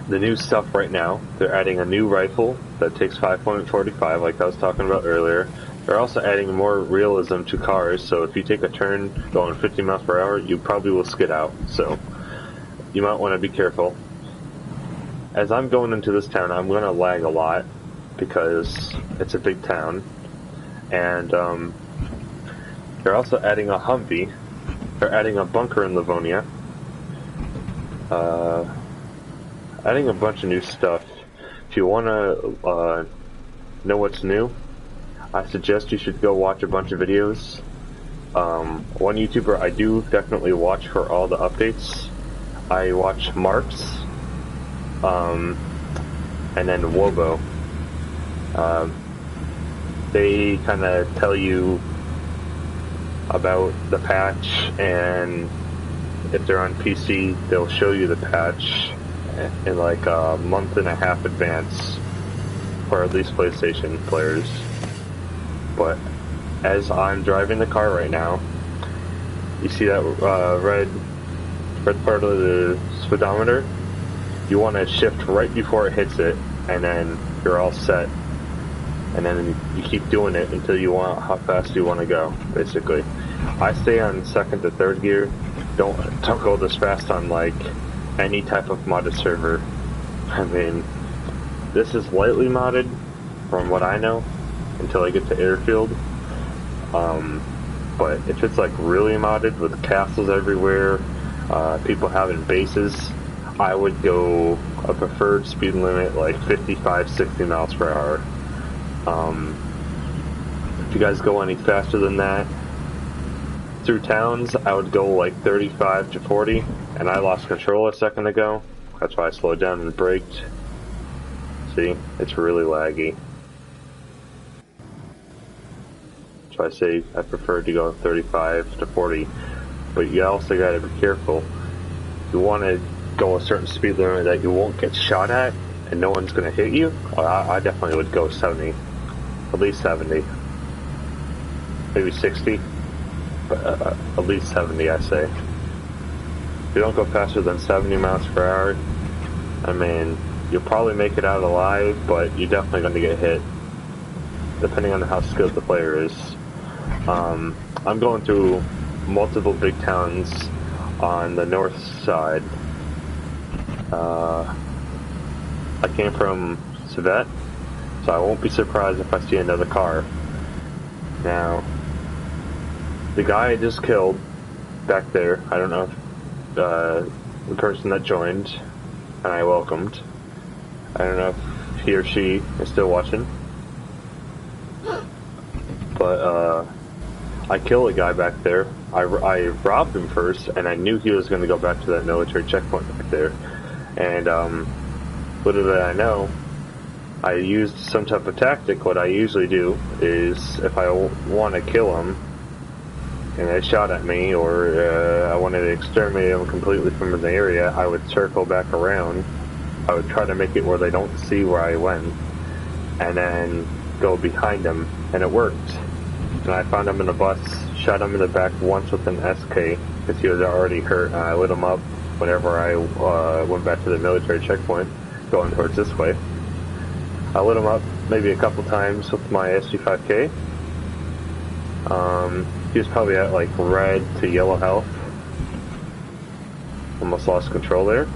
the new stuff right now. They're adding a new rifle that takes 5.45, like I was talking about earlier. They're also adding more realism to cars, so if you take a turn going 50 miles per hour, you probably will skid out. So you might want to be careful. As I'm going into this town, I'm going to lag a lot because it's a big town. And they're also adding a Humvee. They're adding a bunker in Livonia. Adding a bunch of new stuff. If you want to know what's new, I suggest you should go watch a bunch of videos. One YouTuber I do definitely watch for all the updates. I watch Marks, and then Wobo. They kind of tell you about the patch, and if they're on PC, they'll show you the patch in like a month and a half advance for at least PlayStation players. But as I'm driving the car right now, you see that red part of the speedometer? You want to shift right before it hits it, and then you're all set. And then you keep doing it until you want how fast you want to go, basically. I stay on second to third gear. Don't go this fast on like any type of modded server. I mean, this is lightly modded from what I know until I get to airfield. But if it's like really modded with castles everywhere, people having bases, I would go a preferred speed limit like 55, 60 miles per hour. If you guys go any faster than that through towns, I would go like 35 to 40, and I lost control a second ago. That's why I slowed down and braked. See, it's really laggy. So I say I prefer to go 35 to 40, but you also gotta be careful. You want to go a certain speed limit that you won't get shot at and no one's gonna hit you. I definitely would go 70, at least 70, maybe 60, but at least 70, I say. If you don't go faster than 70 miles per hour, I mean, you'll probably make it out alive, but you're definitely going to get hit, depending on how skilled the player is. I'm going through multiple big towns on the north side. I came from Civet, so I won't be surprised if I see another car. Now, the guy I just killed back there, I don't know if the person that joined and I welcomed, I don't know if he or she is still watching, but I killed a guy back there. I robbed him first, and I knew he was going to go back to that military checkpoint back there. And little did I know, I used some type of tactic. What I usually do is, if I want to kill him, and they shot at me, or I wanted to exterminate them completely from the area, I would circle back around. I would try to make it where they don't see where I went, and then go behind them, and it worked. And I found him in a bus, shot him in the back once with an SK, because he was already hurt, and I lit him up whenever I went back to the military checkpoint, going towards this way. I lit him up maybe a couple times with my SG5K. He was probably at like red to yellow health. Almost lost control there.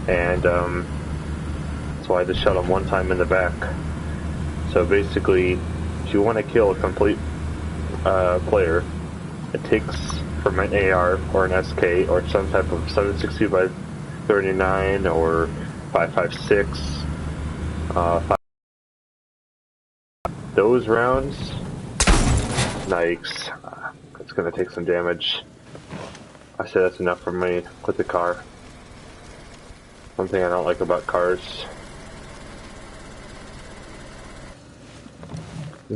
And so I just shot him one time in the back. So basically, if you want to kill a complete player, it takes from an AR or an SK or some type of 760 by 39 or 5.56. Those rounds, yikes, it's gonna take some damage. I say that's enough for me with the car. One thing I don't like about cars.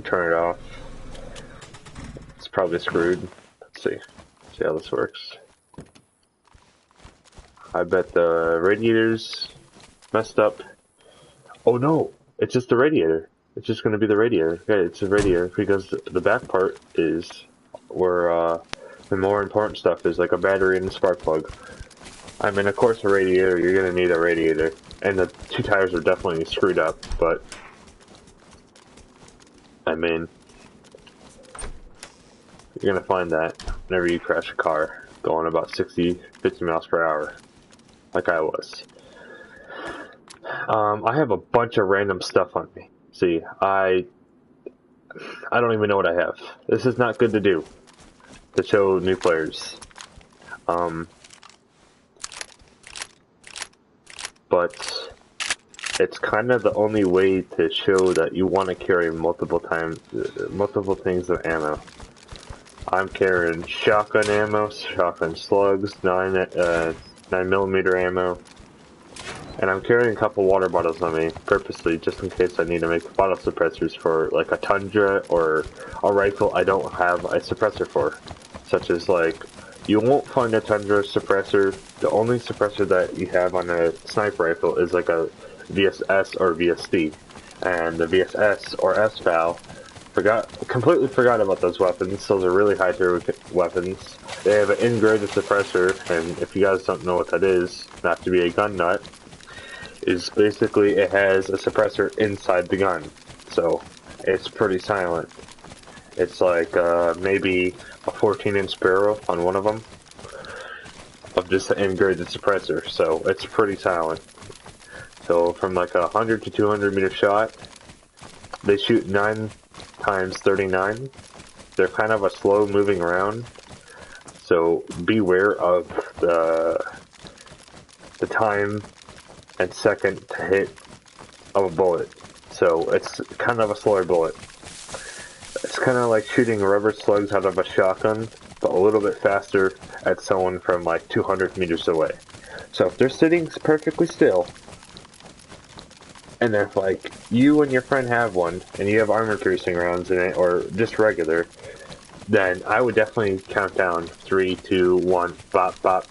Turn it off. It's probably screwed. see. See how this works. I bet the radiator's messed up. Oh no, it's just the radiator. It's just gonna be the radiator. Okay, it's the radiator because the back part is where the more important stuff is, like a battery and a spark plug. I mean, of course, a radiator. You're gonna need a radiator, and the two tires are definitely screwed up. But I mean, you're gonna find that whenever you crash a car going about 60, 50 miles per hour, like I was. I have a bunch of random stuff on me. See, I don't even know what I have. This is not good to do, to show new players. But it's kind of the only way to show that you want to carry multiple things of ammo. I'm carrying shotgun ammo, shotgun slugs, 9mm ammo, and I'm carrying a couple water bottles on me, purposely, just in case I need to make bottle suppressors for, like, a Tundra or a rifle I don't have a suppressor for. Such as, like, you won't find a Tundra suppressor. The only suppressor that you have on a sniper rifle is, like, a VSS or VSD. And the VSS or SVAL, completely forgot about those weapons. Those are really high tier weapons. They have an integrated suppressor, and if you guys don't know what that is, not to be a gun nut, is basically it has a suppressor inside the gun, so it's pretty silent. It's like maybe a 14-inch barrel on one of them of just an integrated suppressor, so it's pretty silent. So from like a 100 to 200 meter shot, they shoot 9 times 39. They're kind of a slow moving round, so beware of the time and second to hit of a bullet. So it's kind of a slower bullet. It's kind of like shooting rubber slugs out of a shotgun, but a little bit faster at someone from like 200 meters away. So if they're sitting perfectly still, and if like you and your friend have one, and you have armor piercing rounds in it, or just regular, then I would definitely count down 3, 2, 1, bop, bop,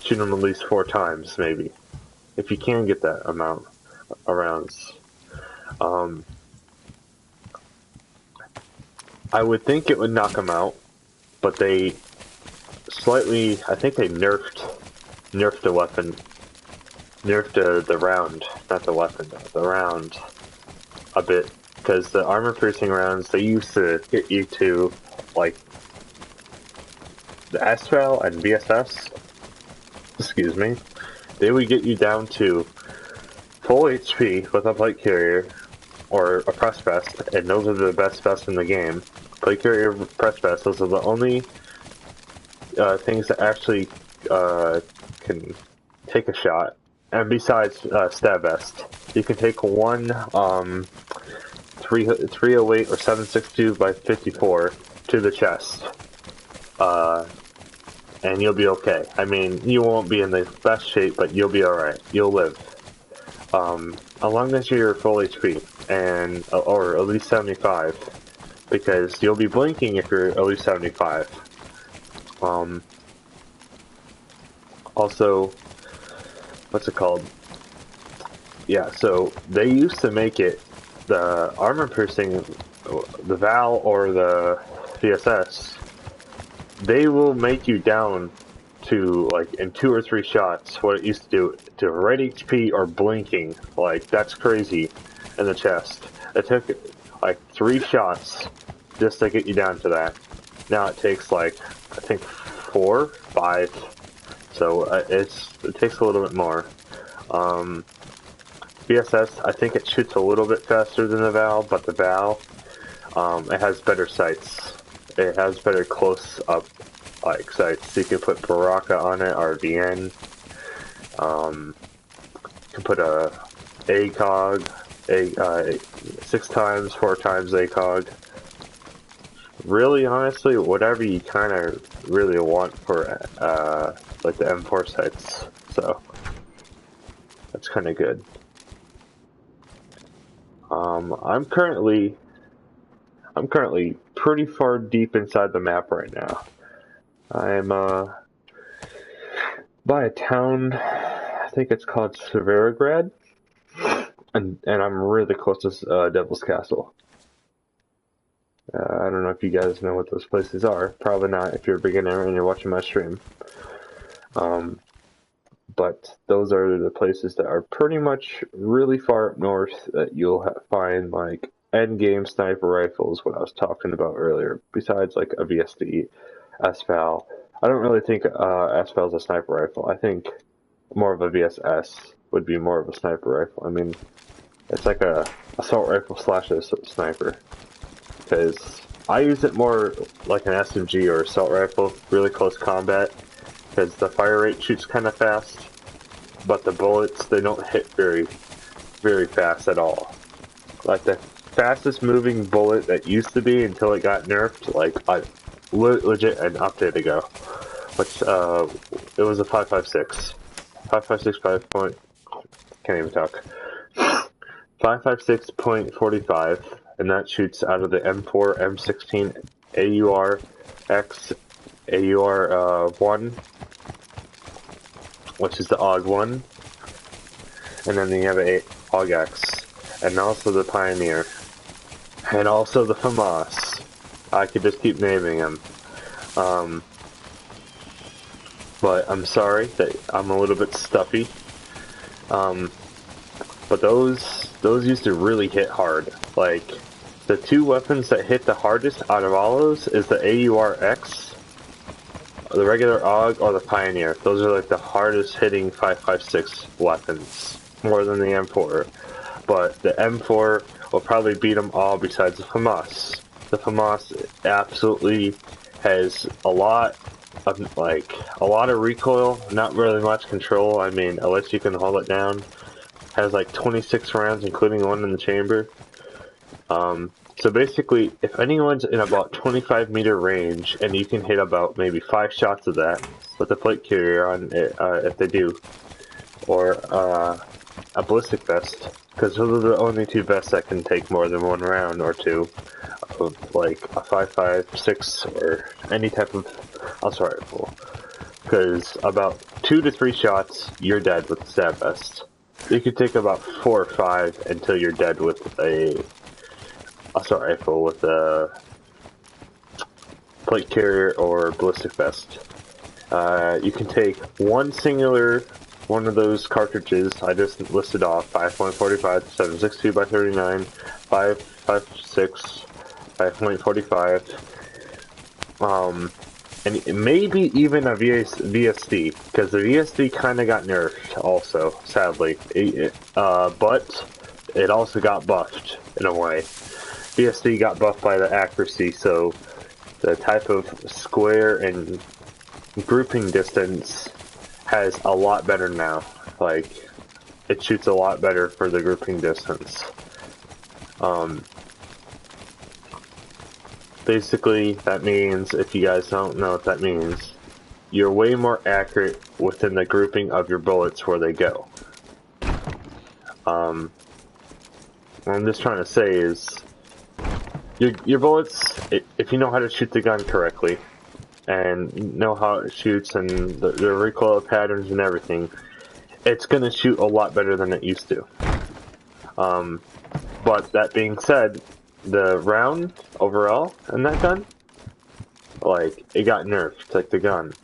shoot them at least 4 times, maybe. If you can get that amount of rounds. I would think it would knock them out, but they slightly, I think they nerfed the weapon, nerfed the round, not the weapon, the round a bit, because the armor piercing rounds, they used to hit you to, like, the SVAL and VSS, excuse me, they would get you down to full HP with a plate carrier or a press vest, and those are the best vests in the game. Plate carrier, press vest, those are the only things that actually can take a shot. And besides stab vest, you can take one 308 or 762 by 54 to the chest. And you'll be okay. I mean, you won't be in the best shape, but you'll be alright. You'll live. As long as you're full HP, and or at least 75, because you'll be blinking if you're at least 75. Also, what's it called? Yeah, so they used to make it, the armor piercing, the VAL or the VSS, they will make you down to, like, in 2 or 3 shots, what it used to do, to red HP or blinking. Like, that's crazy in the chest. It took, like, 3 shots just to get you down to that. Now it takes, like, I think 4, 5, so it takes a little bit more. VSS, I think it shoots a little bit faster than the VAL, but the VAL, it has better sights. It has better close-up, like, sights. You can put Baraka on it, or VN. You can put a ACOG, 6 times, 4 times ACOG. Really, honestly, whatever you kind of really want for, like, the M4 sights. So, that's kind of good. I'm currently pretty far deep inside the map right now. I'm by a town, I think it's called Severograd, and I'm really close to Devil's Castle. I don't know if you guys know what those places are. Probably not if you're a beginner and you're watching my stream. But those are the places that are pretty much really far up north that you'll find like end game sniper rifles, what I was talking about earlier, besides like a VSD, SFAL. I don't really think SFAL is a sniper rifle. I think more of a VSS would be more of a sniper rifle. I mean, it's like a assault rifle slash a sniper. Because I use it more like an SMG or assault rifle, really close combat, because the fire rate shoots kind of fast, but the bullets, they don't hit very, very fast at all. Like the fastest moving bullet that used to be until it got nerfed, like legit an update ago, which it was a 5.56. 5.56 can't even talk. 5.56.45, and that shoots out of the M4, M16, AUR X, AUR 1, which is the AUG 1, and then you have a AUG X, and also the Pioneer, and also the FAMAS. I could just keep naming them. But I'm sorry that I'm a little bit stuffy. But those used to really hit hard. Like, the two weapons that hit the hardest out of all those is the AUR-X, the regular AUG, or the Pioneer. Those are like the hardest hitting 5.56 weapons, more than the M4. But the M4 will probably beat them all besides the FAMAS. The FAMAS absolutely has a lot of recoil, not really much control. I mean, unless you can hold it down. Has like 26 rounds, including one in the chamber. So basically, if anyone's in about 25 meter range, and you can hit about maybe 5 shots of that with a plate carrier on it, if they do, or a ballistic vest, because those are the only two vests that can take more than one round or two of like a 5.56 or any type of assault rifle. Because about 2 to 3 shots, you're dead with the stab vest. You could take about 4 or 5 until you're dead with a assault rifle with a plate carrier or ballistic vest. You can take one of those cartridges I just listed off, 5.45, 7.62 by 39, 5.56, 5.45, and maybe even a VSD, because the VSD kind of got nerfed also, sadly. But it also got buffed in a way. VSD got buffed by the accuracy, so the type of square and grouping distance has a lot better now. Like, it shoots a lot better for the grouping distance. Basically, that means, if you guys don't know what that means, you're way more accurate within the grouping of your bullets where they go. What I'm just trying to say is, your bullets, if you know how to shoot the gun correctly, and know how it shoots and the recoil patterns and everything, it's going to shoot a lot better than it used to. But that being said, the round overall in that gun, like, it got nerfed, like the gun.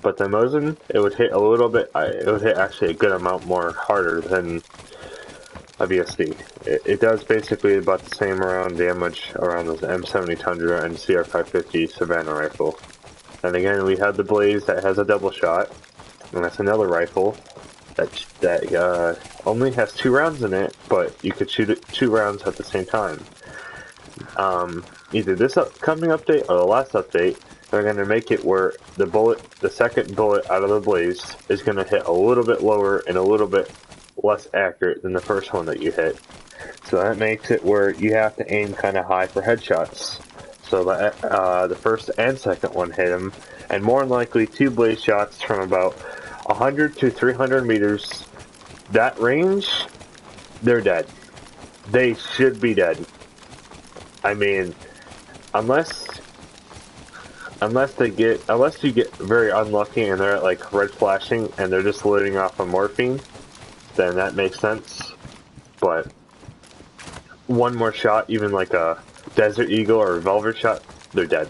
But the Mosin, it would hit a little bit, it would hit actually a good amount more harder than a VSD. It does basically about the same round damage around the M70 Tundra and CR550 Savannah rifle. And again, we have the Blaze that has a double shot, and that's another rifle that only has 2 rounds in it, but you could shoot it 2 rounds at the same time. Either this upcoming update or the last update, they're going to make it where the second bullet out of the Blaze is going to hit a little bit lower and a little bit less accurate than the first one that you hit. So that makes it where you have to aim kind of high for headshots. So that the first and second one hit him, and more than likely 2 Blaze shots from about 100 to 300 meters. That range, they're dead. They should be dead. I mean, unless unless you get very unlucky and they're at like red flashing and they're just living off of morphine, then that makes sense. But one more shot, even like a Desert Eagle or a Velvet shot, they're dead.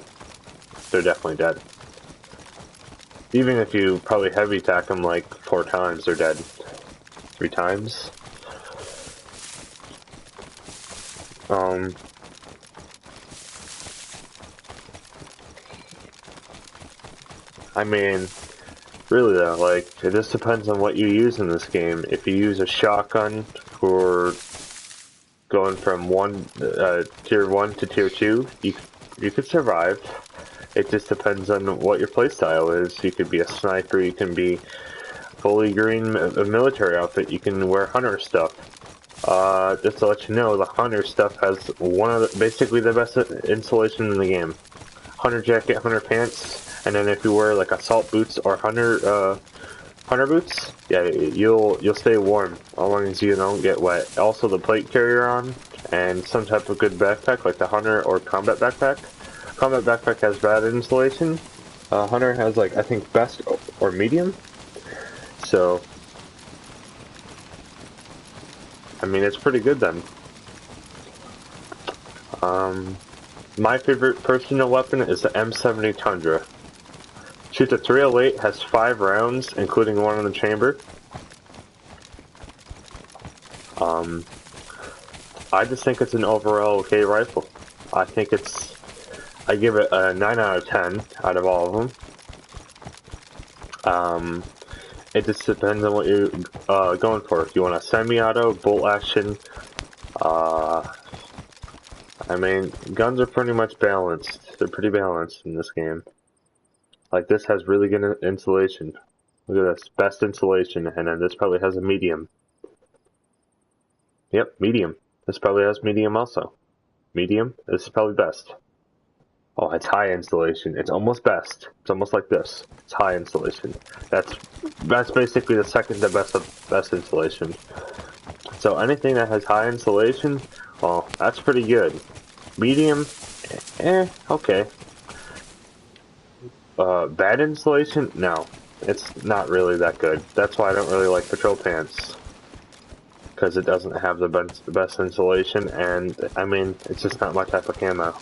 They're definitely dead. Even if you probably heavy attack them like 4 times, they're dead. 3 times. I mean, really though, like, it just depends on what you use in this game. If you use a shotgun for going from tier 1 to tier 2, you could survive. It just depends on what your playstyle is. You could be a sniper, you can be fully green a military outfit, you can wear hunter stuff. Just to let you know, the hunter stuff has basically the best insulation in the game. Hunter jacket, hunter pants, and then if you wear like assault boots or hunter boots, yeah, you'll stay warm as long as you don't get wet. Also, the plate carrier on, and some type of good backpack like the hunter or combat backpack. Combat backpack has bad insulation. Hunter has like I think best or medium. So, I mean, it's pretty good then. My favorite personal weapon is the M70 Tundra. Shoots a 308, has 5 rounds, including one in the chamber. I just think it's an overall okay rifle. I give it a 9 out of 10 out of all of them. It just depends on what you're going for. If you want a semi-auto, bolt action, I mean, guns are pretty much balanced. They're pretty balanced in this game. Like, this has really good insulation. Look at this. Best insulation. And then this probably has a medium. Yep, medium. This probably has medium also. Medium. This is probably best. Oh, it's high insulation. It's almost best. It's almost like this. It's high insulation. That's basically the second to best insulation. So anything that has high insulation, well, that's pretty good. Medium, okay. Bad insulation? No, it's not really that good. That's why I don't really like patrol pants. Because it doesn't have the best insulation, and, I mean, it's just not my type of camo.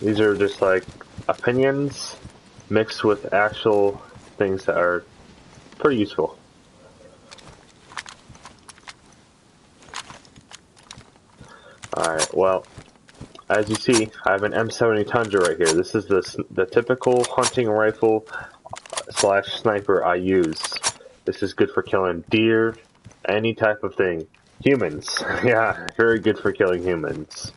These are just, like, opinions mixed with actual things that are pretty useful. Alright, well, as you see, I have an M70 Tundra right here. This is the typical hunting rifle slash sniper I use. This is good for killing deer, any type of thing. Humans, yeah, very good for killing humans.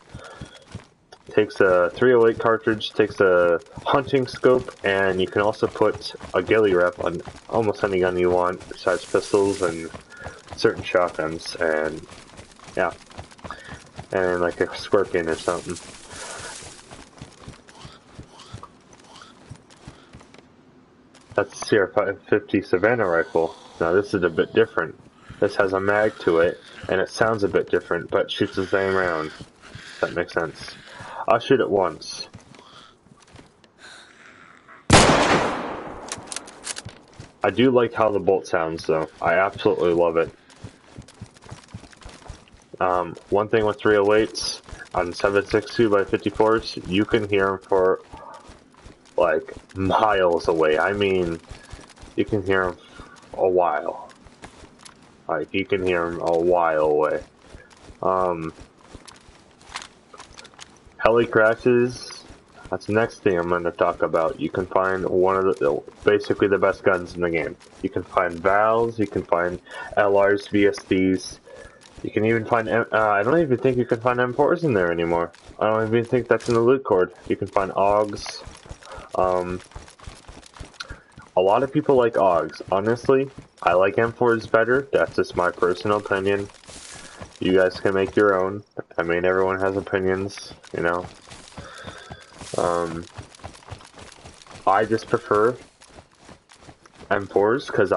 Takes a 308 cartridge, takes a hunting scope, and you can also put a ghillie wrap on almost any gun you want, besides pistols and certain shotguns, and yeah. And like a scorpion or something. That's the CR-550 Savannah rifle. Now this is a bit different. This has a mag to it, and it sounds a bit different, but shoots the same round. If that makes sense. I'll shoot it once. I do like how the bolt sounds though. I absolutely love it. One thing with 308s on 7.62 by 54s, you can hear them for like miles away. I mean, you can hear them a while. Like, you can hear them a while away. Heli crashes, that's the next thing I'm going to talk about. You can find one of basically the best guns in the game. You can find Vals, you can find LRs, VSDs. You can even find, I don't even think you can find M4s in there anymore. I don't even think that's in the loot cord. You can find AUGs. A lot of people like AUGs. Honestly, I like M4s better. That's just my personal opinion. You guys can make your own. I mean, everyone has opinions, you know. I just prefer M4s because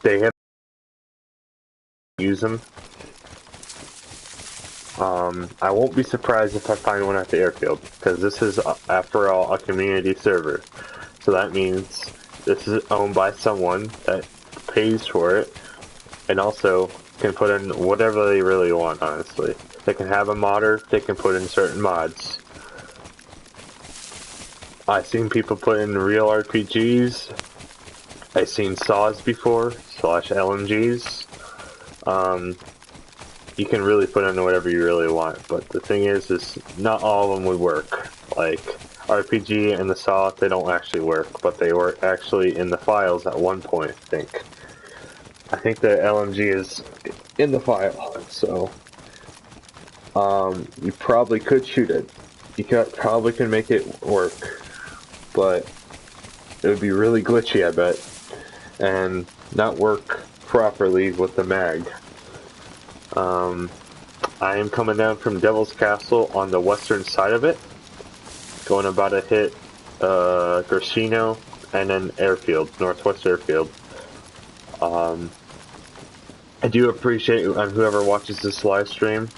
they have use them. I won't be surprised if I find one at the airfield, because this is, after all, a community server. So that means this is owned by someone that pays for it, and also can put in whatever they really want, honestly. They can have a modder, they can put in certain mods. I've seen people put in real RPGs. I've seen saws before, slash LMGs. You can really put in whatever you really want, but the thing is not all of them would work. Like, RPG and the saw, they don't actually work, but they were actually in the files at one point, I think. I think the LMG is in the file, so you probably could shoot it. You probably can make it work, but it would be really glitchy, I bet, and not work properly with the mag. I am coming down from Devil's Castle on the western side of it, going about to hit Gersino and then Airfield, Northwest Airfield. I do appreciate whoever watches this live stream.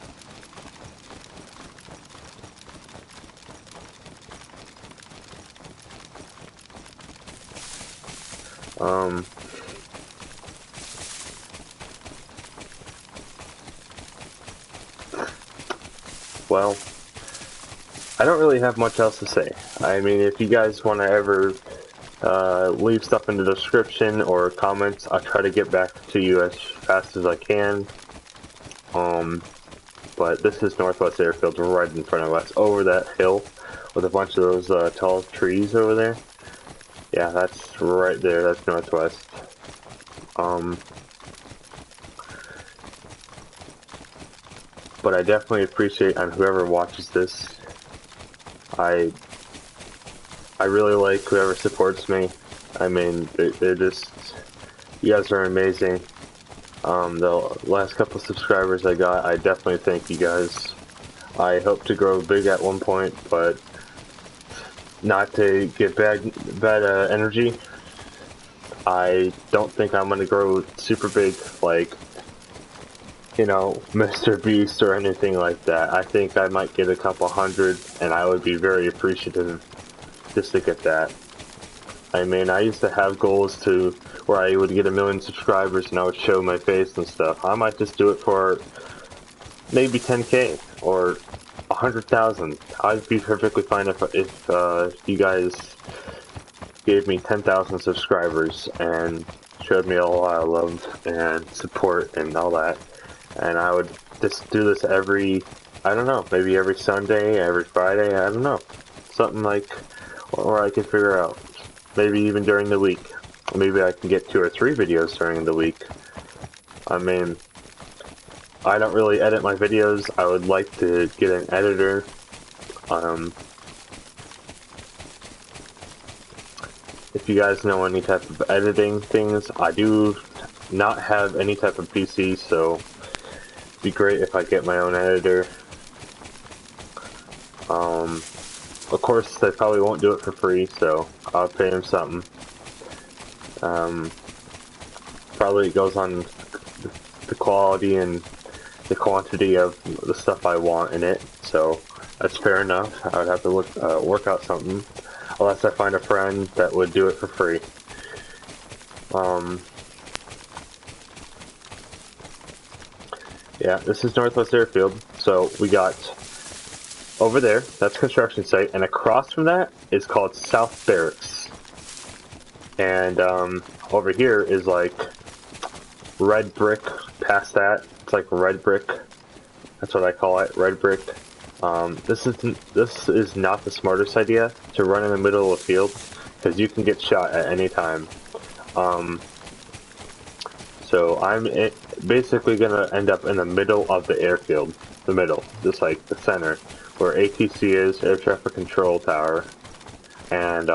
Well, I don't really have much else to say. I mean, if you guys want to ever leave stuff in the description or comments, I'll try to get back to you as fast as I can. But this is Northwest Airfield, right in front of us, over that hill with a bunch of those tall trees over there. Yeah, that's right there, that's Northwest. But I definitely appreciate on whoever watches this. I really like whoever supports me. I mean, they're just, you guys are amazing. The last couple subscribers I got, I definitely thank you guys. I hope to grow big at one point, but not to get bad energy. I don't think I'm gonna grow super big like, you know, Mr. Beast or anything like that. I think I might get a couple hundred, and I would be very appreciative just to get that. I mean, I used to have goals to where I would get 1 million subscribers and I would show my face and stuff. I might just do it for maybe 10K or 100,000. I'd be perfectly fine if you guys gave me 10,000 subscribers and showed me a lot of love and support and all that. And I would just do this every, I don't know, maybe every Sunday, every Friday, I don't know. Something like, or I could figure out. Maybe even during the week. Maybe I can get 2 or 3 videos during the week. I mean, I don't really edit my videos. I would like to get an editor. If you guys know any type of editing things, I do not have any type of PC, so it'd be great if I get my own editor. Of course, they probably won't do it for free, so I'll pay them something. Probably goes on the quality and the quantity of the stuff I want in it, so that's fair enough. I would have to work out something, unless I find a friend that would do it for free. Yeah, this is Northwest Airfield, so we got over there, that's construction site, and across from that is called South Barracks. And over here is like red brick. Past that, it's like red brick. That's what I call it, red brick. This is not the smartest idea to run in the middle of the field, because you can get shot at any time. So I'm basically gonna end up in the middle of the airfield, the middle, just like the center, where ATC is, Air Traffic Control Tower, and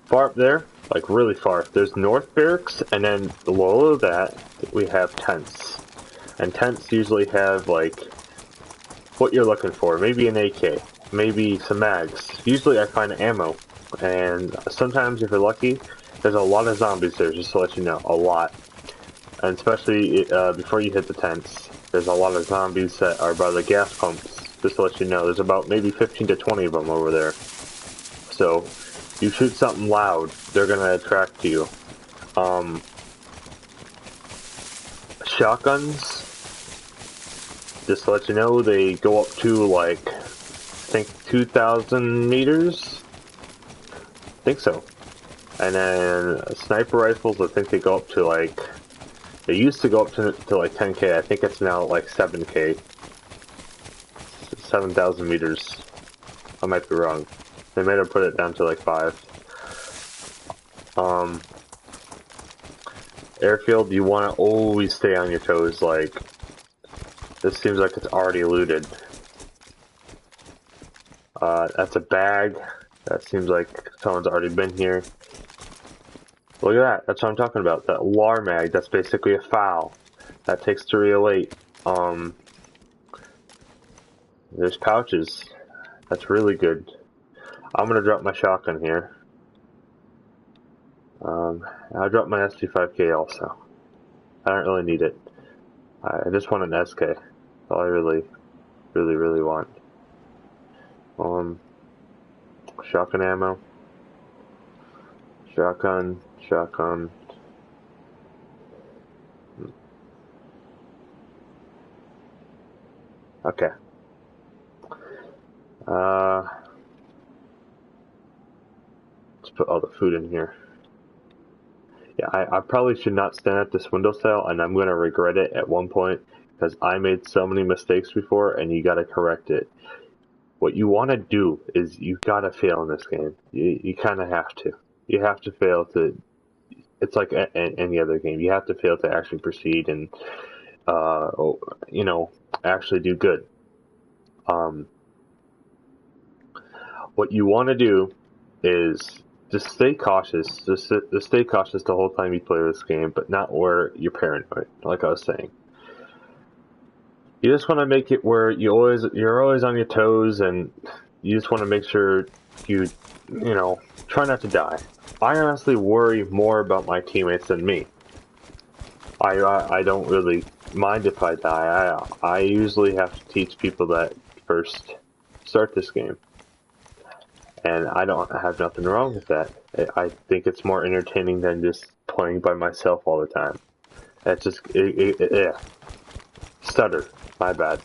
far up there, like really far, there's North Barracks, and then below that we have tents. And tents usually have like what you're looking for, maybe an AK, maybe some mags. Usually I find ammo, and sometimes if you're lucky, there's a lot of zombies there, just to let you know, a lot. And especially before you hit the tents. There's a lot of zombies that are by the gas pumps. Just to let you know, there's about maybe 15 to 20 of them over there. So, you shoot something loud, they're gonna attract you. Shotguns, just to let you know, they go up to like, I think 2,000 meters? I think so. And then sniper rifles, I think they go up to like, they used to go up to like 10k, I think it's now like 7k. 7,000 meters. I might be wrong. They might have put it down to like 5. Airfield, you want to always stay on your toes, like, this seems like it's already looted. That's a bag. That seems like someone's already been here. Look at that, that's what I'm talking about. That LAR mag, that's basically a foul. That takes 308. There's pouches. That's really good. I'm gonna drop my shotgun here. I'll drop my SD5K also. I don't really need it. I just want an SK. That's all I really want. Shotgun ammo. Shotgun. Okay. Let's put all the food in here. Yeah, I probably should not stand at this windowsill, and I'm going to regret it at one point, because I made so many mistakes before, and you got to correct it. What you want to do is you got to fail in this game. You kind of have to. You have to fail to... It's like any other game. You have to fail to actually proceed and, you know, actually do good. What you want to do is just stay cautious. Just stay cautious the whole time you play this game, but not where you're paranoid, like I was saying. You just want to make it where you're always on your toes, and you just want to make sure you know, try not to die. I honestly worry more about my teammates than me. I don't really mind if I die. I usually have to teach people that first start this game. And I don't have nothing wrong with that. I think it's more entertaining than just playing by myself all the time. It's just, yeah. Stutter. My bad.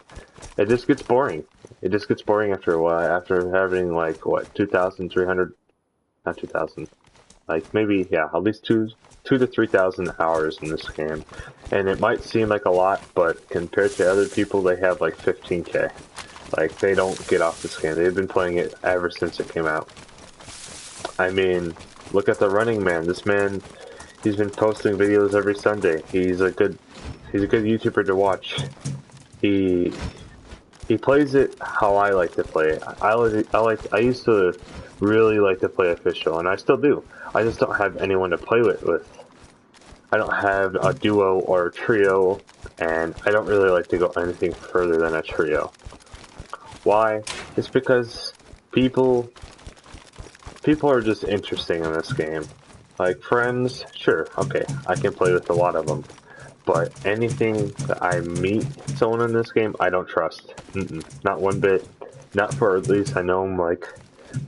It just gets boring. It just gets boring after a while. After having like, what, 2,300, not 2,000, like maybe, yeah, at least 2 to 3,000 hours in this game. And it might seem like a lot, but compared to other people, they have like 15k. Like, they don't get off this game. They've been playing it ever since it came out. I mean, look at the Running Man. This man, he's been posting videos every Sunday. He's a good YouTuber to watch. He plays it how I like to play it. I used to really like to play official, and I still do. I just don't have anyone to play with. I don't have a duo or a trio, and I don't really like to go anything further than a trio. Why? It's because people are just interesting in this game. Like friends, sure, okay, I can play with a lot of them. But anything that I meet someone in this game, I don't trust. Not one bit. Not for at least I know them like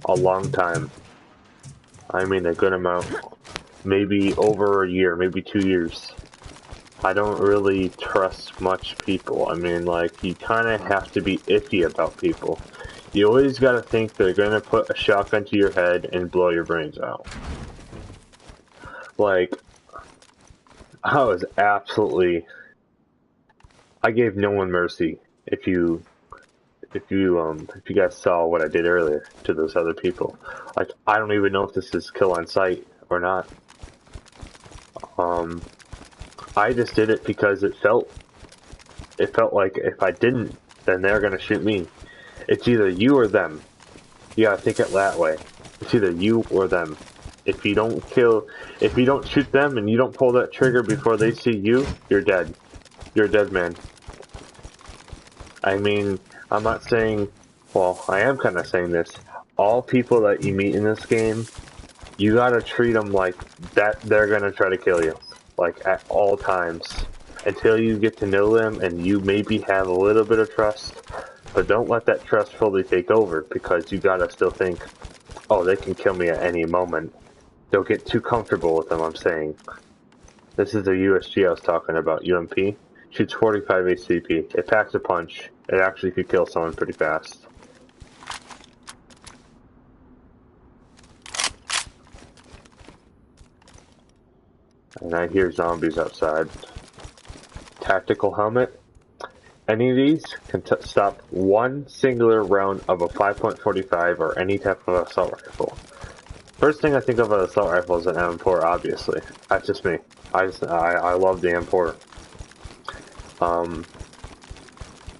a long time. I mean a good amount. Maybe over a year, maybe 2 years. I don't really trust much people. I mean, like, you kind of have to be iffy about people. You always got to think they're going to put a shotgun to your head and blow your brains out. Like, I was absolutely... I gave no one mercy. If you guys saw what I did earlier to those other people. Like, I don't even know if this is kill on sight or not. I just did it because it felt like if I didn't, then they're gonna shoot me. It's either you or them. You gotta think it that way. It's either you or them. If you don't shoot them and you don't pull that trigger before they see you, you're dead. You're a dead man. I mean, I'm not saying, well, I am kind of saying this. All people that you meet in this game, you gotta treat them like that they're gonna try to kill you. Like, at all times. until you get to know them and you maybe have a little bit of trust, but don't let that trust fully take over, because you gotta still think, oh, they can kill me at any moment. Don't get too comfortable with them, I'm saying. This is the USG I was talking about, UMP. Shoots 45 ACP. It packs a punch. It actually could kill someone pretty fast. And I hear zombies outside. Tactical helmet. Any of these can stop one singular round of a 5.45 or any type of assault rifle. First thing I think of an assault rifle is an M4, obviously. That's just me. I love the M4.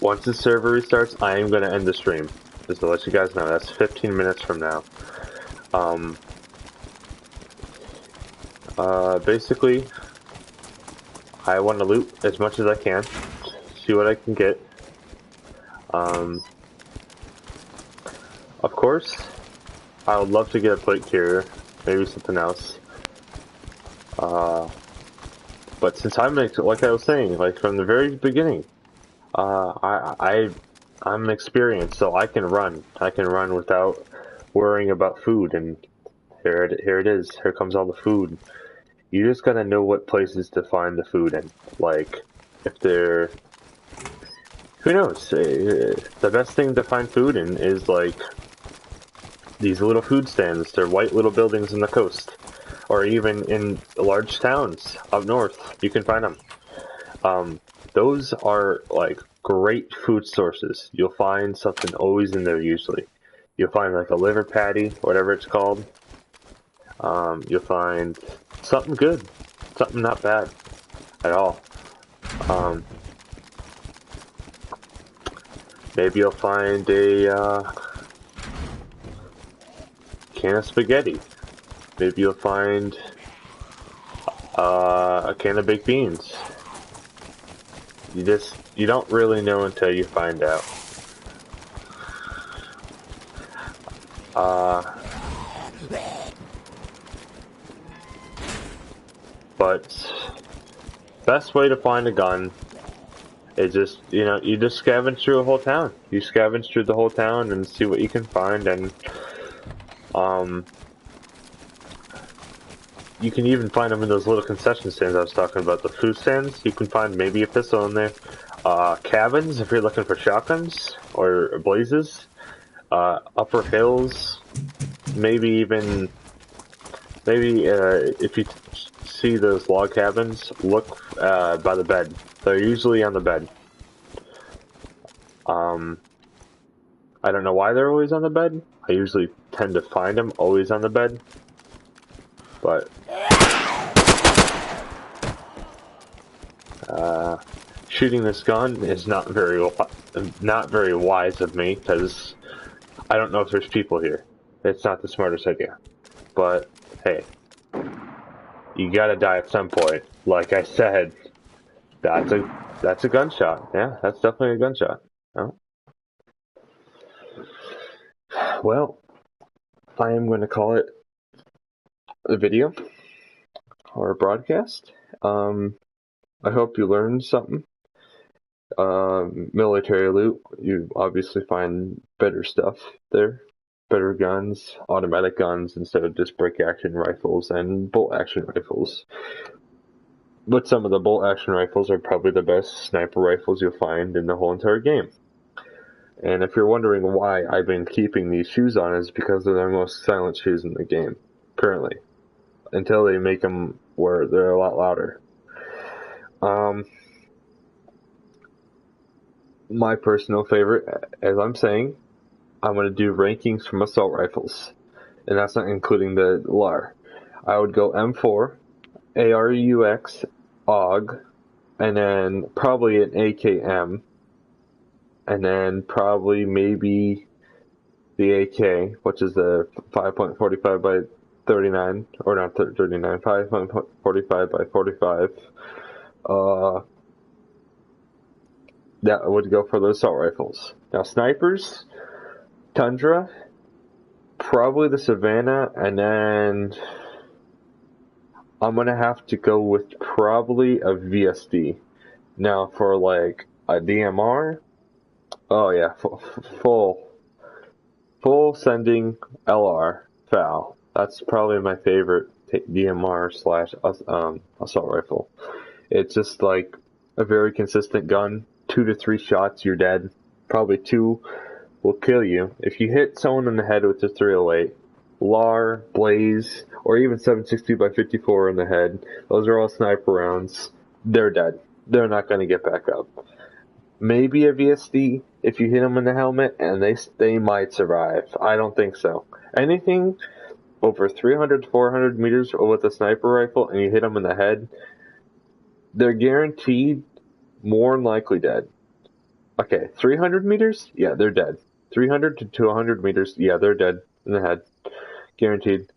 Once the server restarts, I am going to end the stream. Just to let you guys know, that's 15 minutes from now. Basically, I want to loot as much as I can. See what I can get. Of course, I would love to get a plate carrier, maybe something else. But since I'm like I was saying, like from the very beginning, I'm experienced, so I can run. I can run without worrying about food, and here it is. Here comes all the food. You just gotta know what places to find the food in. Like, if they're, who knows? The best thing to find food in is like these little food stands. They're white little buildings on the coast, or even in large towns up north. You can find them. Those are like great food sources. You'll find something always in there usually. You'll find like a liver patty, whatever it's called. You'll find something good, something not bad at all. Maybe you'll find a can of spaghetti. Maybe you'll find a can of baked beans. You don't really know until you find out. But best way to find a gun is just, you just scavenge through a whole town. You scavenge through the whole town and see what you can find, and you can even find them in those little concession stands I was talking about, the food stands. You can find maybe a pistol in there. Cabins, if you're looking for shotguns or blazes. Upper hills, maybe if you see those log cabins, look by the bed. They're usually on the bed. I don't know why they're always on the bed. I usually tend to find them always on the bed. But shooting this gun is not very wise of me, because I don't know if there's people here. It's not the smartest idea. But hey, you gotta die at some point. Like I said, that's a gunshot. Yeah, that's definitely a gunshot. Oh. Well, I am going to call it a video or a broadcast. I hope you learned something. Military loot, you obviously find better stuff there. Better guns, automatic guns instead of just break action rifles and bolt action rifles. But some of the bolt action rifles are probably the best sniper rifles you'll find in the whole entire game. And if you're wondering why I've been keeping these shoes on, is because they're the most silent shoes in the game currently, until they make them where they're a lot louder. My personal favorite, as I'm saying, I'm going to do rankings from assault rifles, and that's not including the LAR. I would go M4, ARUX, AUG, and then probably an AKM, and then probably maybe the AK, which is the 5.45 by 39, or not 39, 5.45 by 45. That would go for the assault rifles. Now snipers, Tundra, probably the Savannah, and then I'm gonna have to go with probably a VSD. Now for like a DMR, oh yeah, full sending LR FAL. That's probably my favorite DMR slash assault rifle. It's just like a very consistent gun. 2 to 3 shots, you're dead. Probably 2 will kill you. If you hit someone in the head with the 308, LAR, Blaze, or even 7.62 by 54 in the head, those are all sniper rounds. They're dead. They're not going to get back up. Maybe a VSD if you hit them in the helmet, and they might survive. I don't think so. Anything over 300 to 400 meters with a sniper rifle and you hit them in the head, they're guaranteed more than likely dead. Okay, 300 meters? Yeah, they're dead. 300 to 200 meters? Yeah, they're dead in the head. Guaranteed.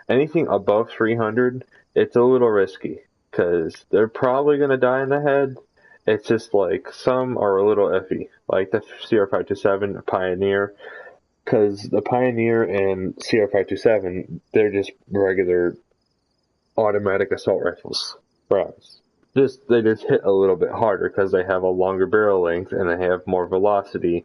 Anything above 300, it's a little risky because they're probably going to die in the head. It's just like some are a little iffy, like the CR527 Pioneer, because the Pioneer and CR527, they're just regular automatic assault rifles. Rounds. They just hit a little bit harder because they have a longer barrel length and they have more velocity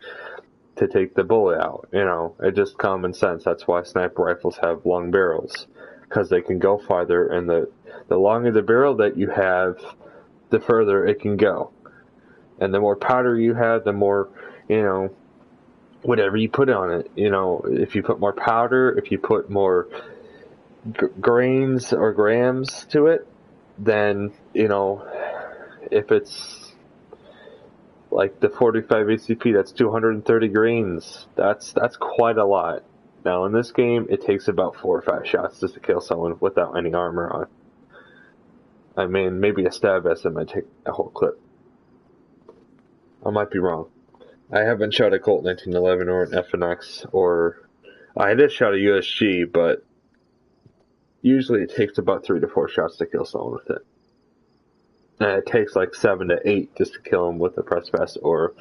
to take the bullet out. You know, it's just common sense. That's why sniper rifles have long barrels, because they can go farther, and the longer the barrel that you have, the further it can go. And the more powder you have, the more, whatever you put on it. If you put more powder, if you put more grains or grams to it, then, if it's like the 45 ACP, that's 230 grains. That's quite a lot. Now, in this game, it takes about 4 or 5 shots just to kill someone without any armor on. I mean, maybe a stab vest might take a whole clip. I might be wrong. I haven't shot a Colt 1911 or an FNX, or I did shot a USG, but usually it takes about 3 to 4 shots to kill someone with it. And it takes like 7 to 8 just to kill them with a press vest or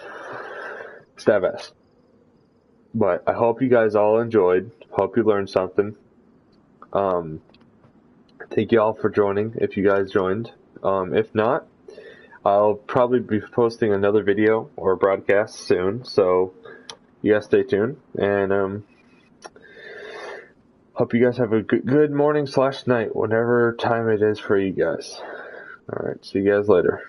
stab vest. But I hope you guys all enjoyed. Hope you learned something. Thank you all for joining, if you guys joined. If not, I'll probably be posting another video or broadcast soon, so you guys stay tuned. And hope you guys have a good morning / night, whatever time it is for you guys. Alright, see you guys later.